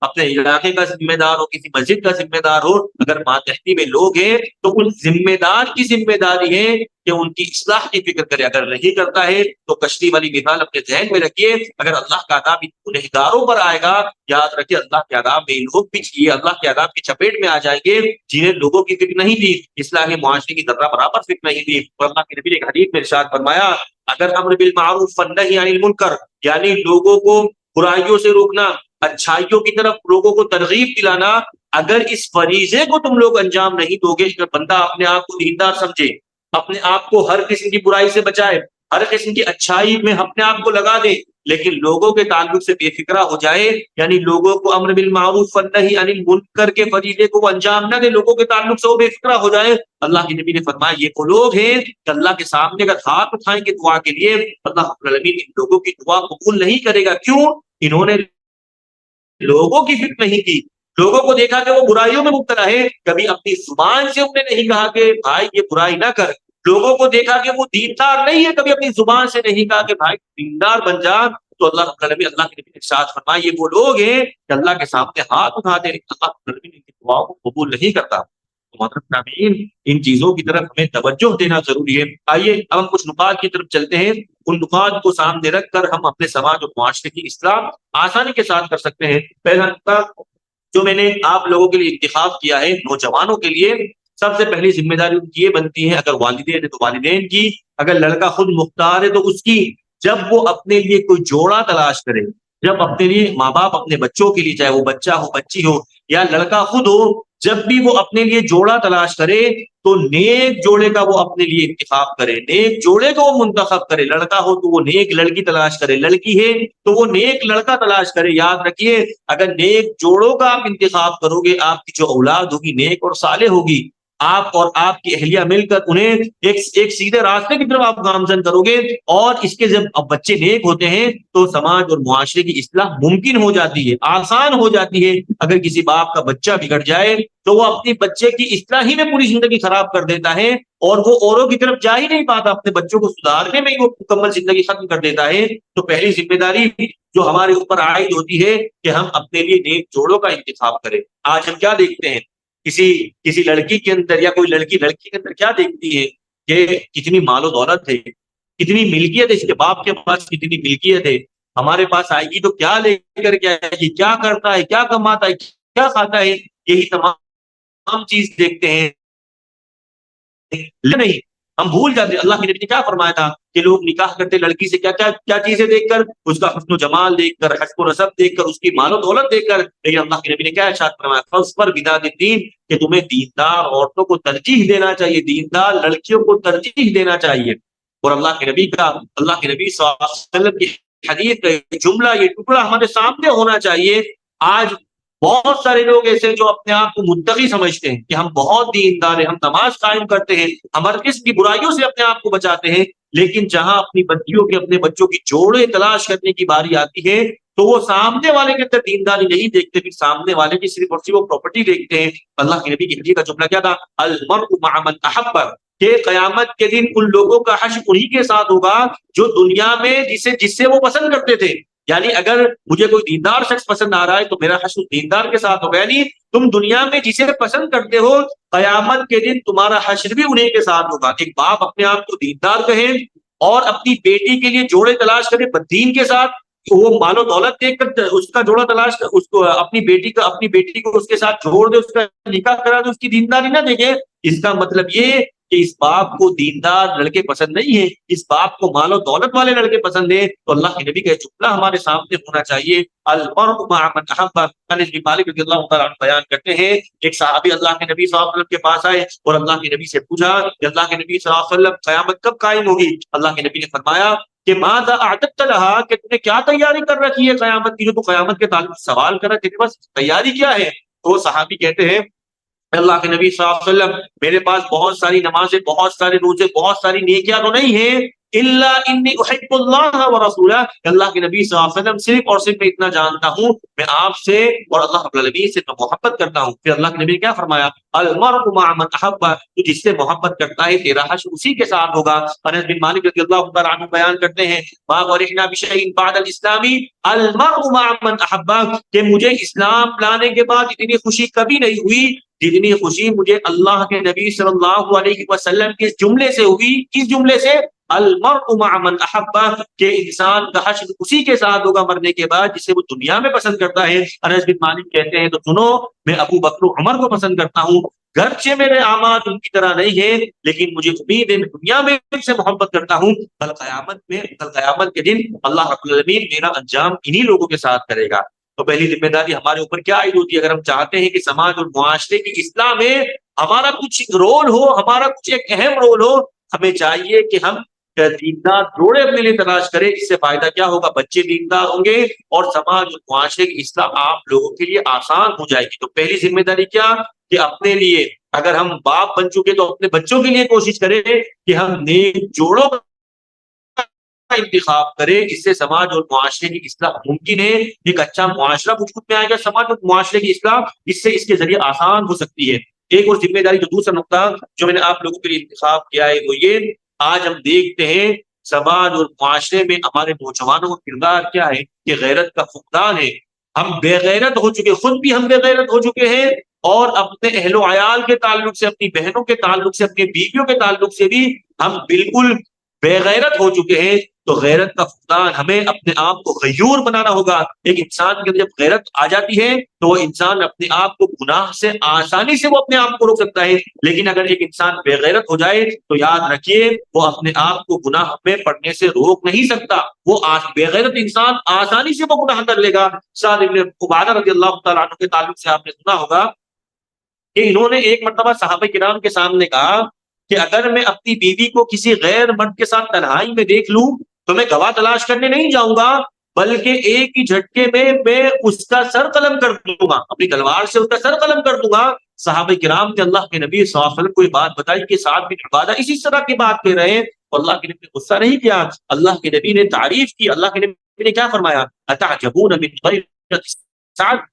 اپنے علاقے کا ذمہ دار ہو، کسی مسجد کا ذمہ دار ہو. اگر ماتحتی میں لوگ ہیں تو ان ذمہ دار کی ذمہ داری ہے کہ ان کی اصلاح کی فکر کرے. اگر نہیں کرتا ہے تو کشتی والی مثال اپنے ذہن میں رکھیے. اگر اللہ کا عذاب گنہگاروں پر آئے گا، یاد رکھیے اللہ کے عذاب میں لوگ بھی یہ اللہ کے عذاب کی چپیٹ میں آ جائیں گے جنہیں لوگوں کی فکر نہیں تھی، اصلاح معاشرے کی ذرہ برابر فکر نہیں تھی. اور اللہ کے نبی نے ایک حدیث میں ارشاد فرمایا، اگر امر بالمعروف والنہی عن المنکر، یعنی لوگوں کو برائیوں سے روکنا، اچھائیوں کی طرف لوگوں کو ترغیب دلانا، اگر اس فریضے کو تم لوگ انجام نہیں دو گے، اگر بندہ اپنے آپ کو دیندار سمجھے، اپنے آپ کو ہر قسم کی برائی سے بچائے، ہر قسم کی اچھائی میں اپنے آپ کو لگا دے، لیکن لوگوں کے تعلق سے بے فکرہ ہو جائے، یعنی لوگوں کو امر بالمعروف والنہی عن المنکر کے فریضے کو وہ انجام نہ دے، لوگوں کے تعلق سے وہ بے فکرہ ہو جائے، اللہ کے نبی نے فرمایا یہ وہ لوگ ہیں کہ اللہ کے سامنے اگر ہاتھ اٹھائیں گے دعا کے لیے، اللہ رب العالمین ان لوگوں کی دعا قبول نہیں کرے گا. کیوں؟ انہوں نے لوگوں کی فکر نہیں کی، لوگوں کو دیکھا کہ وہ برائیوں میں مبتلا ہے، کبھی اپنی زبان سے انہوں نے نہیں کہا کہ بھائی یہ برائی نہ کر. لوگوں کو دیکھا کہ وہ دیندار نہیں ہے، کبھی اپنی زبان سے نہیں کہا کہ بھائی دیندار بن جا. تو اللہ رب العالمین، اللہ کے نبی نے ارشاد فرمایا یہ وہ لوگ ہیں کہ اللہ کے سامنے ہاتھ اٹھاتے ہیں، اللہ رب العالمین ان کی دعاؤں کو قبول نہیں کرتا. تو محترم سامعین، ان چیزوں کی طرف ہمیں توجہ دینا ضروری ہے. آئیے اب ہم کچھ نکات کی طرف چلتے ہیں. ان نکات کو سامنے رکھ کر ہم اپنے سماج اور معاشرے کی اصلاح آسانی کے ساتھ کر سکتے ہیں. پہلا نکتہ جو میں نے آپ لوگوں کے لیے انتخاب کیا ہے، نوجوانوں کے لیے، سب سے پہلی ذمہ داری ان کی یہ بنتی ہے، اگر والدین ہے تو والدین کی، اگر لڑکا خود مختار ہے تو اس کی. جب وہ اپنے لیے کوئی جوڑا تلاش کرے، جب اپنے لیے ماں باپ اپنے بچوں کے لیے، چاہے وہ بچہ ہو، بچی ہو یا لڑکا خود ہو، جب بھی وہ اپنے لیے جوڑا تلاش کرے تو نیک جوڑے کا وہ اپنے لیے انتخاب کرے، نیک جوڑے کو وہ منتخب کرے. لڑکا ہو تو وہ نیک لڑکی تلاش کرے، لڑکی ہے تو وہ نیک لڑکا تلاش کرے. یاد رکھیے اگر نیک جوڑوں کا آپ انتخاب کرو گے، آپ کی جو اولاد ہوگی نیک اور صالح ہوگی. آپ اور آپ کی اہلیہ مل کر انہیں ایک سیدھے راستے کی طرف آپ گامزن کرو گے، اور اس کے جب بچے نیک ہوتے ہیں تو سماج اور معاشرے کی اصلاح ممکن ہو جاتی ہے، آسان ہو جاتی ہے. اگر کسی باپ کا بچہ بگڑ جائے تو وہ اپنی بچے کی اصلاح ہی میں پوری زندگی خراب کر دیتا ہے، اور وہ اوروں کی طرف جا ہی نہیں پاتا، اپنے بچوں کو سدھارنے میں ہی وہ مکمل زندگی ختم کر دیتا ہے. تو پہلی ذمہ داری جو ہمارے اوپر عائد ہوتی ہے کہ ہم اپنے لیے نیک جوڑوں کا انتخاب کریں. آج ہم کیا دیکھتے ہیں، کسی لڑکی کے اندر یا کوئی لڑکی کے اندر کیا دیکھتی ہے کہ کتنی مال و دولت ہے، کتنی ملکیت ہے، اس کے باپ کے پاس کتنی ملکیت ہے، ہمارے پاس آئے گی تو کیا لے کر کے آئے گی، کیا کرتا ہے، کیا کماتا ہے، کیا کھاتا ہے، یہی تمام چیز دیکھتے ہیں. نہیں، ہم بھول جاتے ہیں اللہ کے نبی نے کیا فرمایا تھا کہ لوگ نکاح کرتے لڑکی سے کیا چیزیں دیکھ کر، اس کا حسن و جمال دیکھ کر، حسب و نسب دیکھ کر، اس کی مال و دولت دیکھ کر. لیکن اللہ کے نبی نے کیا ارشاد فرمایا، فاصبر بذات الدین، کہ تمہیں دیندار عورتوں کو ترجیح دینا چاہیے، دیندار لڑکیوں کو ترجیح دینا چاہیے. اور اللہ کے نبی صلی اللہ علیہ وسلم کی حدیث کا یہ جملہ، یہ ٹکڑا ہمارے سامنے ہونا چاہیے. آج بہت سارے لوگ ایسے جو اپنے آپ کو متقی سمجھتے ہیں کہ ہم بہت دیندار ہیں، ہم نماز قائم کرتے ہیں، ہم ہر قسم کی برائیوں سے اپنے آپ کو بچاتے ہیں، لیکن جہاں اپنی بچیوں کے، اپنے بچوں کی جوڑے تلاش کرنے کی باری آتی ہے تو وہ سامنے والے کے اندر دینداری نہیں دیکھتے، پھر سامنے والے کی صرف اور صرف وہ پراپرٹی دیکھتے ہیں. اللہ کے نبی کی حدیث کا جملہ کیا تھا، المرء مع من احب، کہ قیامت کے دن ان لوگوں کا حشر انہی کے ساتھ ہوگا جو دنیا میں جس سے وہ پسند کرتے تھے. یعنی اگر مجھے کوئی دیندار شخص پسند آ رہا ہے تو میرا حشر دیندار کے ساتھ ہوگا. یعنی تم دنیا میں جسے پسند کرتے ہو، قیامت کے دن تمہارا حشر بھی انہیں کے ساتھ ہوگا. ایک باپ اپنے آپ کو دیندار کہے اور اپنی بیٹی کے لیے جوڑے تلاش کرے بدین کے ساتھ، وہ مال و دولت دیکھ کر اس کا جوڑا تلاش کر، اس کو اپنی بیٹی کو اس کے ساتھ جوڑ دے، اس کا نکاح کرا دے، اس کی دینداری نہ دیکھے، اس کا مطلب یہ کہ اس باپ کو دیندار لڑکے پسند نہیں ہیں، اس باپ کو مال و دولت والے لڑکے پسند ہیں، تو اللہ کے نبی کا جملہ ہمارے سامنے ہونا چاہیے، المرء مع من احب۔ انس بن مالک رضی اللہ تعالیٰ عنہ بیان کرتے ہیں، ایک صحابی اللہ کے نبی صلی اللہ علیہ وسلم کے پاس آئے اور اللہ کے نبی سے پوچھا کہ اللہ کے نبی صلی اللہ علیہ وسلم قیامت کب قائم ہوگی؟ اللہ کے نبی نے فرمایا کہ ماذا اعددت لها، کہ تم نے کیا تیاری کر رکھی ہے قیامت کی، جو تو قیامت کے تعلق سوال کر رہا ہے، تیرے پاس تیاری کیا ہے؟ تو صحابی کہتے ہیں اللہ کے نبی صلی اللہ علیہ وسلم میرے پاس بہت ساری نمازیں، بہت سارے روزے، بہت ساری نیکیاں تو نہیں ہیں، الا انی احب اللہ ورسولہ، اللہ کے نبی صلی اللہ علیہ وسلم صرف اور صرف میں اتنا جانتا ہوں، میں آپ سے اور اللہ رب العالمین سے محبت کرتا ہوں۔ پھر اللہ کے نبی نے کیا فرمایا؟ المرء مع من احب، تو جس سے محبت کرتا ہے تیرا حشر اسی کے ساتھ ہوگا۔ انس بن مالک رضی اللہ تعالیٰ عنہ بیان کرتے ہیں ما فرحنا بشیء بعد الاسلام المرء مع من احب، کہ مجھے اسلام لانے کے بعد اتنی خوشی کبھی نہیں ہوئی جتنی خوشی مجھے اللہ کے نبی صلی اللہ علیہ وسلم کے جملے سے ہوئی۔ کس جملے سے؟ المرء مع من احب، کہ انسان کا حشر اسی کے ساتھ ہوگا مرنے کے بعد جسے وہ دنیا میں پسند کرتا ہے۔ انس بن مالک کہتے ہیں تو سنو، میں ابو بکر و عمر کو پسند کرتا ہوں، گرچہ میرے اعمال ان کی طرح نہیں ہے، لیکن مجھے امید ہے میں دنیا میں ان سے محبت کرتا ہوں، کل قیامت کے دن اللہ رب العالمین میرا انجام انہی لوگوں کے ساتھ کرے گا۔ تو پہلی ذمہ داری ہمارے اوپر کیا عائد ہوتی ہے؟ اگر ہم چاہتے ہیں کہ سماج اور معاشرے کی اصلاح میں ہمارا کچھ رول ہو، ہمارا کچھ ایک اہم رول ہو، ہمیں چاہیے کہ ہم دیندار جوڑے اپنے لیے تلاش کریں۔ اس سے فائدہ کیا ہوگا؟ بچے دیندار ہوں گے اور سماج اور معاشرے کی اصلاح آپ لوگوں کے لیے آسان ہو جائے گی۔ تو پہلی ذمہ داری کیا کہ اپنے لیے، اگر ہم باپ بن چکے تو اپنے بچوں کے لیے کوشش کریں کہ ہم نیک جوڑوں کا انتخاب کرے، اس سے سماج اور معاشرے کی اصلاح ممکن ہے۔ ایک اچھا معاشرہ وجود میں آئے گا، سماج اور معاشرے کی اصلاح اس کے ذریعے آسان ہو سکتی ہے۔ ایک اور ذمہ داری، جو دوسرا نقطہ جو میں نے آپ لوگوں کے لیے انتخاب کیا ہے، وہ یہ، آج ہم دیکھتے ہیں سماج اور معاشرے میں ہمارے نوجوانوں کا کردار کیا ہے کہ غیرت کا فقدان ہے۔ ہم بے غیرت ہو چکے، خود بھی ہم بے غیرت ہو چکے ہیں، اور اپنے اہل و عیال کے تعلق سے، اپنی بہنوں کے تعلق سے، اپنی بیویوں کے تعلق سے بھی ہم بالکل بے غیرت ہو چکے ہیں۔ تو غیرت کا فقدان، ہمیں اپنے آپ کو غیور بنانا ہوگا۔ ایک انسان کے اندر جب غیرت آ جاتی ہے تو وہ انسان اپنے آپ کو گناہ سے آسانی سے وہ اپنے آپ کو روک سکتا ہے، لیکن اگر ایک انسان بے غیرت ہو جائے تو یاد رکھیے وہ اپنے آپ کو گناہ میں پڑنے سے روک نہیں سکتا، وہ بے غیرت انسان آسانی سے وہ گناہ کر لے گا۔ سعد بن عبادہ رضی اللہ تعالیٰ عنہ کے تعلق سے آپ نے سنا ہوگا کہ انہوں نے ایک مرتبہ صحابہ کرام کے سامنے کہا کہ اگر میں اپنی بیوی کو کسی غیر مرد کے ساتھ تنہائی میں دیکھ لوں تو میں گواہ تلاش کرنے نہیں جاؤں گا، بلکہ ایک ہی جھٹکے میں اس کا سر قلم کر دوں گا، اپنی تلوار سے اس کا سر قلم کر دوں گا۔ صحابہ کرام نے اللہ کے نبی صلی اللہ علیہ وسلم کو یہ بات بتائی کہ سعد بن عبادہ اسی طرح کی بات کہہ رہے ہیں، اور اللہ کے نبی نے غصہ نہیں کیا، اللہ کے نبی نے تعریف کی۔ اللہ کے نبی نے کیا فرمایا؟ اتعجبون من غیرت سعد،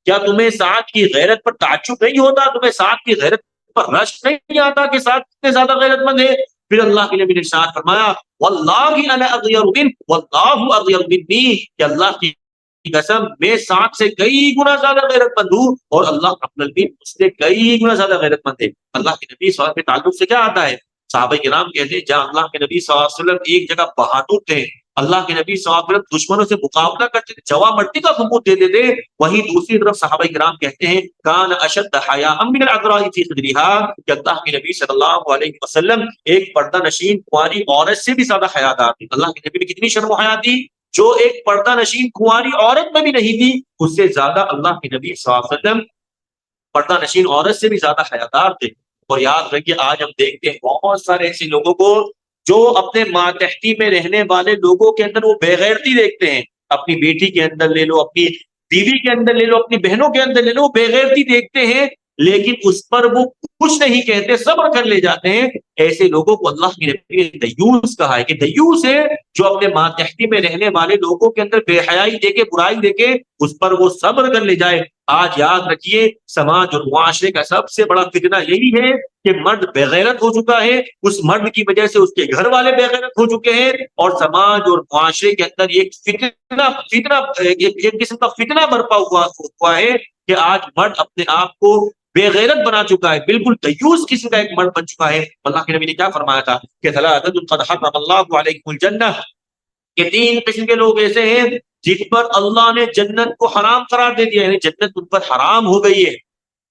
کیا تمہیں سعد کی غیرت پر تعجب نہیں ہوتا؟ تمہیں سعد کی غیرت پر رشک نہیں آتا کہ سعد کتنے زیادہ غیرت مند ہے؟ پھر اللہ کے نبی نے ارشاد فرمایا واللہ انا اغیر من واللہ اغیر منی، کہ اللہ کی قسم میں سعد سے کئی گنا زیادہ غیرت مند ہوں، اور اللہ رب العالمین اس سے کئی گنا زیادہ غیرت مند ہے۔ اللہ کے نبی صلی اللہ علیہ وسلم کے تعلق سے کیا آتا ہے؟ صحابہ کرام کہتے ہیں جہاں اللہ کے نبی صلی اللہ علیہ وسلم ایک جگہ بہادر تھے، اللہ کے نبی صلی اللہ علیہ وسلم دشمنوں سے مقابلہ کرتے تھے، جوا مرٹی کا ثبوت دیتے تھے، وہیں دوسری طرف صحابہ کرام کہتے ہیں کان اشد حیاء من العذراء فی صدرها، کہ اللہ کے نبی صلی اللہ علیہ وسلم ایک پردہ نشین کنواری عورت سے بھی زیادہ حیادار تھے۔ اللہ کے نبی میں کتنی شرم و حیا تھی، جو ایک پردہ نشین کنواری عورت میں بھی نہیں تھی، اس سے زیادہ اللہ کے نبی صلی اللہ علیہ وسلم پردہ نشین عورت سے بھی زیادہ حیادار تھے۔ اور یاد رکھیے آج ہم دیکھتے ہیں بہت سارے ایسے لوگوں کو جو اپنے ماتحتی میں رہنے والے لوگوں کے اندر وہ بے غیرتی دیکھتے ہیں، اپنی بیٹی کے اندر لے لو، اپنی بیوی کے اندر لے لو، اپنی بہنوں کے اندر لے لو، بے غیرتی دیکھتے ہیں، لیکن اس پر وہ کچھ نہیں کہتے، صبر کر لے جاتے ہیں۔ ایسے لوگوں کو اللہ کے نبی نے دیوس کہا ہے کہ دیوس ہے جو اپنے ماتحتی میں رہنے والے لوگوں کے اندر بے حیائی دیکھے، برائی دیکھے، اس پر وہ صبر کر لے جائے۔ آج یاد رکھیے سماج اور معاشرے کا سب سے بڑا فتنہ یہی ہے کہ مرد بے غیرت ہو چکا ہے، اس مرد کی وجہ سے اس کے گھر والے بے غیرت ہو چکے ہیں، اور سماج اور معاشرے کے اندر ایک ایک قسم کا فتنہ برپا ہوا ہے کہ آج مرد اپنے آپ کو بے غیرت بنا چکا ہے، بالکل دیوس قسم کا ایک مرد بن چکا ہے۔ اللہ کے نبی نے کیا فرمایا تھا کہ ثلاثۃ قد حرم اللہ علیکم الجنہ، کہ تین قسم کے لوگ ایسے ہیں جن پر اللہ نے جنت کو حرام قرار دے دیا، یعنی جنت ان پر حرام ہو گئی ہے۔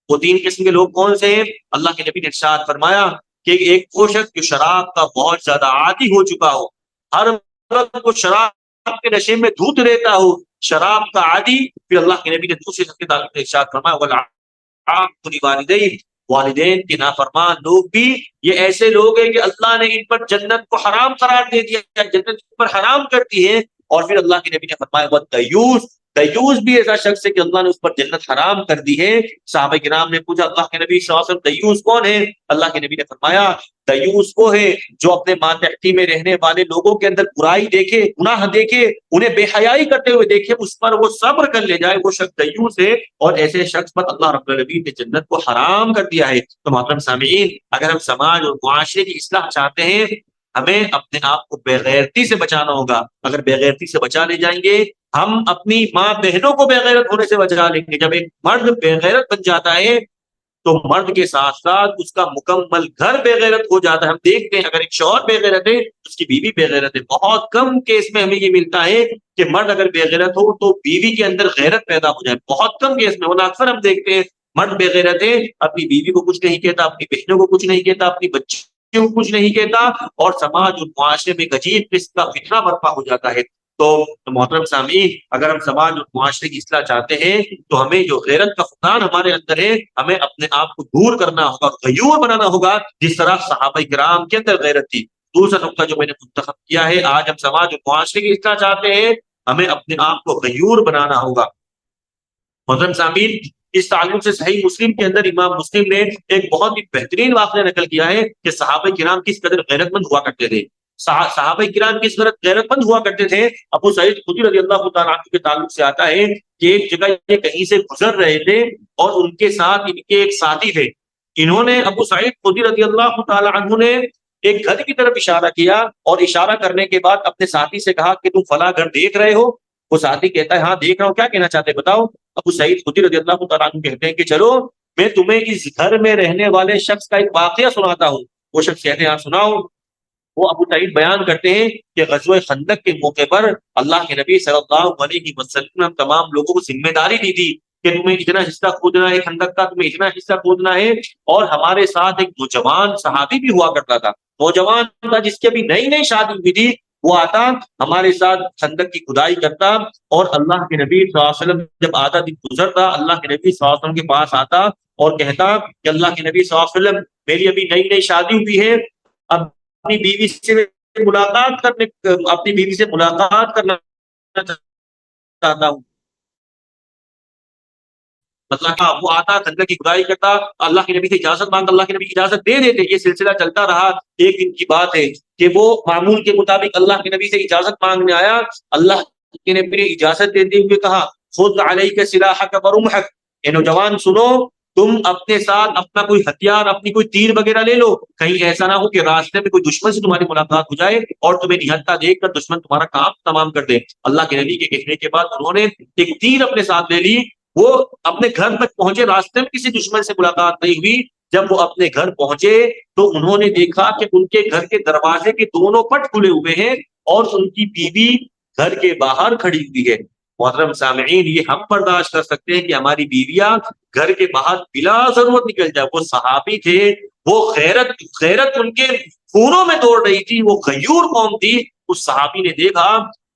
وہ تین قسم کے لوگ کون سے ہیں؟ اللہ کے نبی نے ارشاد فرمایا کہ ایک وہ شخص جو شراب کا بہت زیادہ عادی ہو چکا ہو، ہر وقت وہ شراب کے نشے میں دھوت رہتا ہو، شراب کا عادی، پھر اللہ کے نبی نے دوسرے شخص کے تعلق سے ارشاد فرمایا وَالْعَاقُ لِوَالِدَيْهِ، والدین کے نافرمان لوگ بھی یہ ایسے لوگ ہیں کہ اللہ نے ان پر جنت کو حرام قرار دے دیا ہے، جنت ان پر حرام کرتی ہے۔ اور پھر اللہ کے نبی نے فرمایا وَالدَّیُّوث، دیوس بھی ایسا شخص ہے کہ اللہ نے اس پر جنت حرام کر دی ہے۔ صحابہ کرام نے پوچھا اللہ کے نبی صلی اللہ علیہ وسلم دیوس کون ہے؟ اللہ کے نبی نے فرمایا دیوس وہ ہے جو اپنے ماتحتی میں رہنے والے لوگوں کے اندر برائی دیکھے، گناہ دیکھے، انہیں بے حیائی کرتے ہوئے دیکھے، اس پر وہ صبر کر لے جائے، وہ شخص دیوس ہے، اور ایسے شخص پر اللہ رب العالمین نے جنت کو حرام کر دیا ہے۔ تو محترم سامعین، اگر ہم سماج اور معاشرے کی اصلاح چاہتے ہیں، ہمیں اپنے آپ کو بے غیرتی سے بچانا ہوگا۔ اگر بے غیرتی سے بچا لے جائیں گے، ہم اپنی ماں بہنوں کو بے غیرت ہونے سے بچا لیں گے۔ جب ایک مرد بے غیرت بن جاتا ہے تو مرد کے ساتھ ساتھ اس کا مکمل گھر بے غیرت ہو جاتا ہے۔ ہم دیکھتے ہیں اگر ایک شوہر بے غیرت ہے، اس کی بیوی بے غیرت ہے۔ بہت کم کیس میں ہمیں یہ ملتا ہے کہ مرد اگر بے غیرت ہو تو بیوی کے اندر غیرت پیدا ہو جائے، بہت کم کیس میں، ورنہ اکثر ہم دیکھتے ہیں مرد بے غیرت ہے، اپنی بیوی کو کچھ نہیں کہتا، اپنی بہنوں کو کچھ نہیں کہتا، اپنی بچیوں کو کچھ نہیں کہتا، اور سماج اور معاشرے میں ایک عجیب قسم کا فتنہ برپا ہو جاتا ہے۔ تو محترم سامعین، اگر ہم سماج اور معاشرے کی اصلاح چاہتے ہیں تو ہمیں جو غیرت کا فقدان ہمارے اندر ہے، ہمیں اپنے آپ کو دور کرنا ہوگا، غیور بنانا ہوگا، جس طرح صحابہ کرام کے اندر غیرت تھی۔ دوسرا نقطہ جو میں نے منتخب کیا ہے، آج ہم سماج اور معاشرے کی اصلاح چاہتے ہیں، ہمیں اپنے آپ کو غیور بنانا ہوگا۔ محترم سامعین، اس تعلق سے صحیح مسلم کے اندر امام مسلم نے ایک بہت ہی بہترین واقعہ نقل کیا ہے کہ صحابہ کرام کس قدر غیرت مند ہوا کرتے تھے۔ صحابہ کرام کس قدر غیرت مند ہوا کرتے تھے۔ ابو سعید خدری رضی اللہ تعالیٰ عنہ کے تعلق سے آتا ہے کہ ایک جگہ یہ کہیں سے گزر رہے تھے اور ان کے ساتھ ان کے ایک ساتھی تھے۔ انہوں نے ابو سعید خدری رضی اللہ تعالیٰ عنہ نے ایک گھر کی طرف اشارہ کیا، اور اشارہ کرنے کے بعد اپنے ساتھی سے کہا کہ تم فلاں گھر دیکھ رہے ہو؟ وہ ساتھی کہتا ہے ہاں دیکھ رہا ہوں، کیا کہنا چاہتے بتاؤ؟ ابو سعید خدری رضی اللہ تعالیٰ عنہ کہتے ہیں کہ چلو میں تمہیں اس گھر میں رہنے والے شخص کا ایک واقعہ سناتا ہوں۔ وہ شخص کہتے ہیں ہاں سناؤ۔ وہ ابو سعید بیان کرتے ہیں کہ غزوہ خندق کے موقع پر اللہ کے نبی صلی اللہ علیہ وسلم نے تمام لوگوں کو ذمہ داری دی تھی کہ تمہیں اتنا حصہ کھودنا ہے خندق کا، تمہیں اتنا حصہ کھودنا ہے۔ اور ہمارے ساتھ ایک نوجوان صحابی بھی ہوا کرتا تھا، نوجوان تھا جس کی ابھی نئی نئی شادی ہوئی تھی، وہ آتا ہمارے ساتھ خندق کی کھدائی کرتا، اور اللہ کے نبی صلی اللہ علیہ وسلم جب آدھا دن گزرتا، اللہ کے نبی صلی اللہ علیہ وسلم کے پاس آتا اور کہتا کہ اللہ کے نبی صلی اللہ علیہ وسلم میری ابھی نئی نئی شادی ہوئی ہے، اب اپنی بیوی سے ملاقات کرنا چاہتا ہوں۔ مطلب وہ آتا خندق کی کھدائی کرتا، اللہ کے نبی سے اجازت مانگتا، اللہ کے نبی اجازت دے دیتے۔ یہ سلسلہ چلتا رہا۔ ایک دن کی بات ہے کہ وہ معمول کے مطابق اللہ کے نبی سے اجازت مانگنے آیا، اللہ کے نبی نے اجازت دیتے ہوئے کہا خذ علیک سلاحک ورمحک، اے نوجوان سنو، تم اپنے ساتھ اپنا کوئی ہتھیار، اپنی کوئی تیر وغیرہ لے لو، کہیں ایسا نہ ہو کہ راستے میں کوئی دشمن سے تمہاری ملاقات ہو جائے اور تمہیں نہتہ دیکھ کر دشمن تمہارا کام تمام کر دے۔ اللہ کے نبی کے کہنے کے بعد انہوں نے ایک تیر اپنے ساتھ لے لی۔ وہ اپنے گھر تک پہنچے، راستے میں کسی دشمن سے ملاقات نہیں ہوئی۔ جب وہ اپنے گھر پہنچے تو انہوں نے دیکھا کہ ان کے گھر کے دروازے کے دونوں پٹ کھلے ہوئے ہیں اور ان کی بیوی گھر کے باہر کھڑی ہوئی ہے۔ محترم سامعین، یہ ہم برداشت کر سکتے ہیں کہ ہماری بیویاں گھر کے باہر بلا ضرورت نکل جائے؟ وہ صحابی تھے، وہ غیرت ان کے خونوں میں دوڑ رہی تھی، وہ غیور قوم تھی۔ اس صحابی نے دیکھا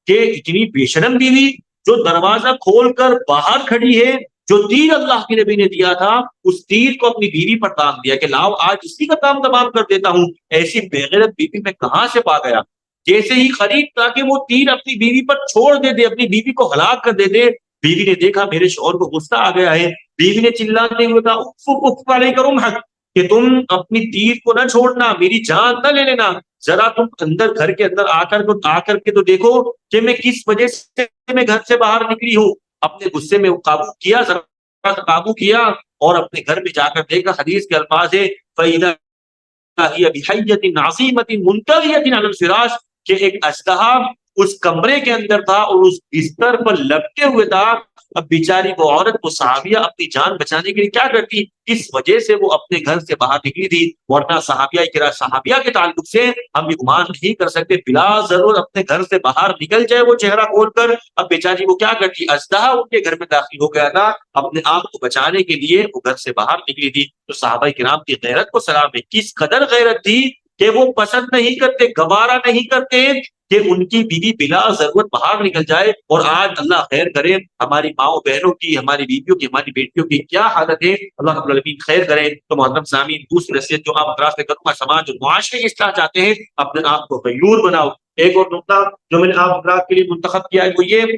کہ اتنی بے شرم بیوی جو دروازہ کھول کر باہر کھڑی ہے، جو تیر اللہ کے نبی نے دیا تھا اس تیر کو اپنی بیوی پر تان دیا کہ لاؤ آج اسی کا کام تمام کر دیتا ہوں۔ ایسی بے غیرت بیوی میں کہاں سے پا گیا؟ جیسے ہی خرید تاکہ وہ تیر اپنی بیوی پر چھوڑ دے دے، اپنی بیوی کو ہلاک کر دے دے، بیوی نے دیکھا میرے شوہر کو غصہ آ گیا ہے، بیوی نے چلاتے ہوئے کہا اف علیک رمحک، کہ تم اپنی تیر کو نہ چھوڑنا، میری جان نہ لے لینا، ذرا تم اندر گھر کے اندر آ کر کے تو دیکھو کہ میں کس وجہ سے میں گھر سے باہر نکلی ہوں۔ اپنے غصے میں قابو کیا، ذرا قابو کیا، اور اپنے گھر میں جا کر دیکھا۔ حدیث کے الفاظ ہے فَإِذَا هِيَ بِحَيَّةٍ عَظِيمَةٍ مُنْتَظِرَةٍ عَلَى الْفِرَاشِ، کہ ایک اژدہا اس کمرے کے اندر تھا اور اس بستر پر لپٹے ہوئے تھا، اب بیچاری وہ عورت، وہ صحابیہ اپنی جان بچانے کے لیے کیا کرتی، کس وجہ سے وہ اپنے گھر سے باہر نکلی تھی، ورنہ صحابیہ کے تعلق سے ہم یہ گمان نہیں کر سکتے بلا ضرور اپنے گھر سے باہر نکل جائے وہ چہرہ کھول کر۔ اب بیچاری وہ کیا کرتی، اژدہا ان کے گھر میں داخل ہو گیا تھا، اپنے آپ کو بچانے کے لیے وہ گھر سے باہر نکلی تھی۔ تو صحابہ کرام کی غیرت کو سلام ہے، کس قدر غیرت تھی کہ وہ پسند نہیں کرتے، گوارا نہیں کرتے کہ ان کی بیوی بلا ضرورت باہر نکل جائے۔ اور آج اللہ خیر کرے ہماری ماؤں بہنوں کی، ہماری بیویوں کی، ہماری بیٹیوں کی کیا حالت ہے، اللہ رب العالمین خیر کرے۔ تو محترم سامعین، دوسری نصیحت جو آپ حضرات سے کروں گا، سماج اور معاشرے کی اصلاح چاہتے ہیں، اپنے آپ کو غیور بناؤ۔ ایک اور نقطہ جو میں نے آپ حضرات کے لیے منتخب کیا ہے وہ یہ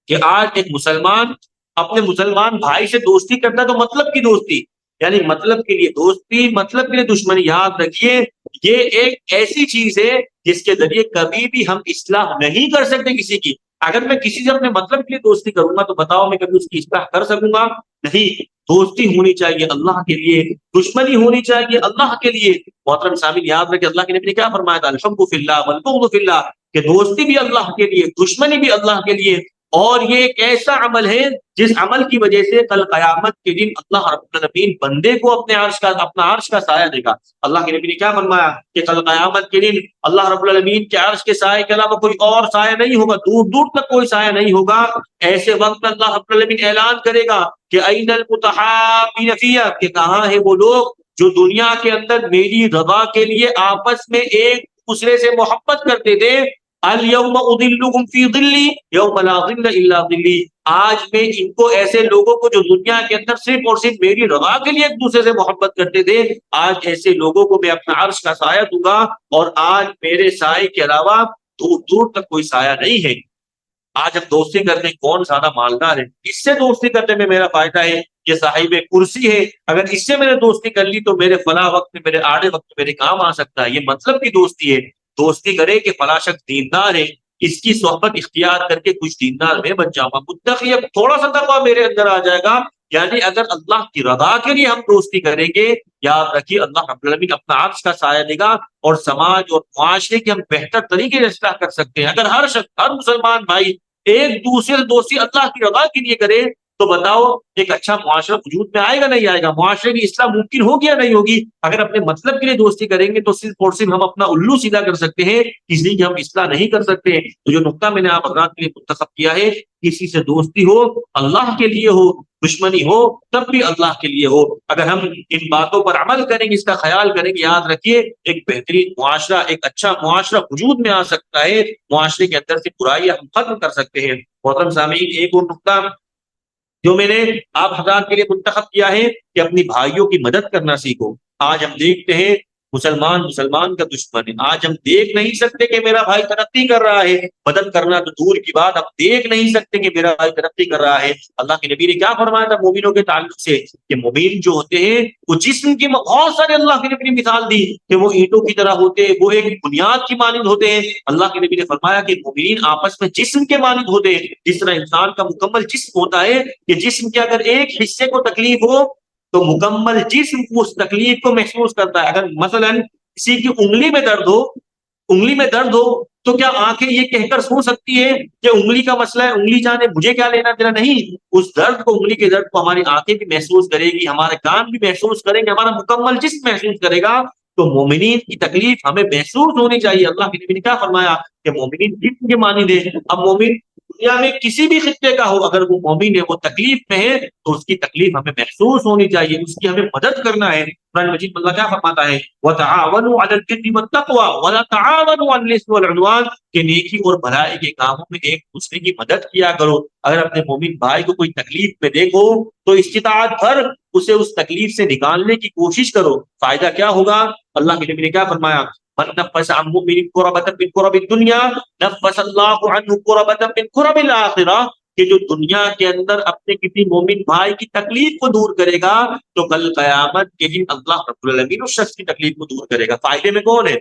کہ آج ایک مسلمان اپنے مسلمان بھائی سے دوستی کرتا ہے تو مطلب کی دوستی، یعنی مطلب کے لیے دوستی، مطلب کے لیے دشمنی، یاد رکھیے یہ ایک ایسی چیز ہے جس کے ذریعے کبھی بھی ہم اصلاح نہیں کر سکتے کسی کی۔ اگر میں کسی سے اپنے مطلب کے لیے دوستی کروں گا تو بتاؤ میں کبھی اس کی اصلاح کر سکوں گا؟ نہیں۔ دوستی ہونی چاہیے اللہ کے لیے، دشمنی ہونی چاہیے اللہ کے لیے۔ محترم سامعین، یاد رکھیں اللہ کے نبی نے کیا فرمایا تھا، الحب فی اللہ والبغض فی اللہ، کہ دوستی بھی اللہ کے لیے، دشمنی بھی اللہ کے لیے۔ اور یہ ایک ایسا عمل ہے جس عمل کی وجہ سے کل قیامت کے دن اللہ رب العالمین بندے کو اپنا عرش کا سایہ دے گا۔ اللہ کے نبی نے کیا فرمایا کہ کل قیامت کے دن اللہ رب العالمین کے عرش کے سائے کے علاوہ کوئی اور سایہ نہیں ہوگا، دور دور تک کوئی سایہ نہیں ہوگا۔ ایسے وقت اللہ رب العالمین اعلان کرے گا کہ این المتحابین فی، کہ کہاں ہے وہ لوگ جو دنیا کے اندر میری رضا کے لیے آپس میں ایک دوسرے سے محبت کرتے تھے۔ الیوم اذلکم فی ظلی یوم لا ظل الا ظلی، آج میں ان کو، ایسے لوگوں کو جو دنیا کے اندر صرف اور صرف میری رضا کے لیے ایک دوسرے سے محبت کرتے تھے، آج ایسے لوگوں کو میں اپنا عرش کا سایہ دوں گا، اور آج میرے سائے کے علاوہ دور دور تک کوئی سایہ نہیں ہے۔ آج ہم دوستی کرتے ہیں کون زیادہ مالدار ہے، اس سے دوستی کرنے میں میرا فائدہ ہے، یہ صاحب کرسی ہے، اگر اس سے میں نے دوستی کر لی تو میرے فلاں وقت میں، میرے آڑے وقت میں میرے کام آ سکتا ہے، یہ مطلب کی دوستی ہے۔ دوستی کرے کہ فلاں شخص دیندار ہے، اس کی صحبت اختیار کر کے کچھ دیندار میں بن جاؤں گا، متقی، تھوڑا سا تقویٰ میرے اندر آ جائے گا۔ یعنی اگر اللہ کی رضا کے لیے ہم دوستی کریں گے، یاد رکھیے اللہ رب العالمین اپنا عرش کا سایہ دے گا، اور سماج اور معاشرے کی ہم بہتر طریقے سے اصلاح کر سکتے ہیں۔ اگر ہر شخص، ہر مسلمان بھائی ایک دوسرے سے دوستی اللہ کی رضا کے لیے کرے تو بتاؤ ایک اچھا معاشرہ وجود میں آئے گا نہیں آئے گا، معاشرے کی اصلاح ممکن ہوگی یا نہیں ہوگی؟ اگر اپنے مطلب کے لیے دوستی کریں گے تو صرف اور صرف ہم اپنا الو سیدھا کر سکتے ہیں، کسی کی ہم اصلاح نہیں کر سکتے۔ تو جو نقطہ میں نے آپ حضرات کے لیے منتخب کیا ہے، کسی سے دوستی ہو اللہ کے لیے ہو، دشمنی ہو تب بھی اللہ کے لیے ہو، اگر ہم ان باتوں پر عمل کریں گے، اس کا خیال کریں گے، یاد رکھیے ایک بہترین معاشرہ، ایک اچھا معاشرہ وجود میں آ سکتا ہے، معاشرے کے اندر سے برائیاں ہم ختم کر سکتے ہیں۔ محترم سامعین، ایک اور نقطہ جو میں نے آپ حضرات کے لیے منتخب کیا ہے کہ اپنی بھائیوں کی مدد کرنا سیکھو۔ آج ہم دیکھتے ہیں مسلمان کا دشمن ہے، آج ہم دیکھ نہیں سکتے کہ میرا بھائی ترقی کر رہا ہے، مدد کرنا تو دور کی بات، ہم دیکھ نہیں سکتے کہ میرا بھائی ترقی کر رہا ہے۔ اللہ کے نبی نے کیا فرمایا تھا مومنوں کے تعلق سے کہ مومن جو ہوتے ہیں وہ جسم کی، بہت سارے اللہ کے نبی نے مثال دی کہ وہ اینٹوں کی طرح ہوتے ہیں، وہ ایک بنیاد کی مانند ہوتے ہیں۔ اللہ کے نبی نے فرمایا کہ مومنین آپس میں جسم کے مانند ہوتے ہیں، جس طرح انسان کا مکمل جسم ہوتا ہے کہ جسم کے اگر ایک حصے کو تکلیف ہو تو مکمل جسم اس تکلیف کو محسوس کرتا ہے۔ اگر مثلا کسی کی انگلی میں درد ہو تو کیا آنکھیں یہ کہہ کر سو سکتی ہے کہ انگلی کا مسئلہ ہے، انگلی جانے، مجھے کیا لینا دینا؟ نہیں، اس درد کو، انگلی کے درد کو ہماری آنکھیں بھی محسوس کرے گی، ہمارے کان بھی محسوس کریں گے، ہمارا مکمل جسم محسوس کرے گا۔ تو مومنین کی تکلیف ہمیں محسوس ہونی چاہیے۔ اللہ کے نبی نے کیا فرمایا کہ مومنین جسم کے مانند ہے۔ اب مومن دنیا میں کسی بھی خطے کا ہو، اگر وہ مومن ہے، وہ تکلیف میں ہے تو اس کی تکلیف ہمیں محسوس ہونی چاہیے، اس کی ہمیں مدد کرنا ہے۔ قرآن مجید میں اللہ کیا فرماتا ہے، وَتَعَاوَنُوا عَلَى الْبِرِّ وَالتَّقْوَىٰ وَلَا تَعَاوَنُوا عَلَى الْإِثْمِ وَالْعُدْوَانِ، کہ نیکی اور بھلائی کے کاموں میں ایک دوسرے کی مدد کیا کرو۔ اگر اپنے مومن بھائی کو کوئی تکلیف میں دیکھو تو استطاعت بھر اسے اس تکلیف سے نکالنے کی کوشش کرو۔ فائدہ کیا ہوگا؟ اللہ کے نبی نے کیا فرمایا، من نفس عن مؤمن كربة من كرب الدنيا نفس الله عنه كربة من كرب الآخرة، کہ جو دنیا کے اندر اپنے کسی مومن بھائی کی تکلیف کو دور کرے گا تو کل قیامت کے دن اللہ رب العالمین اس شخص کی تکلیف کو دور کرے گا۔ فائدے میں کون ہے؟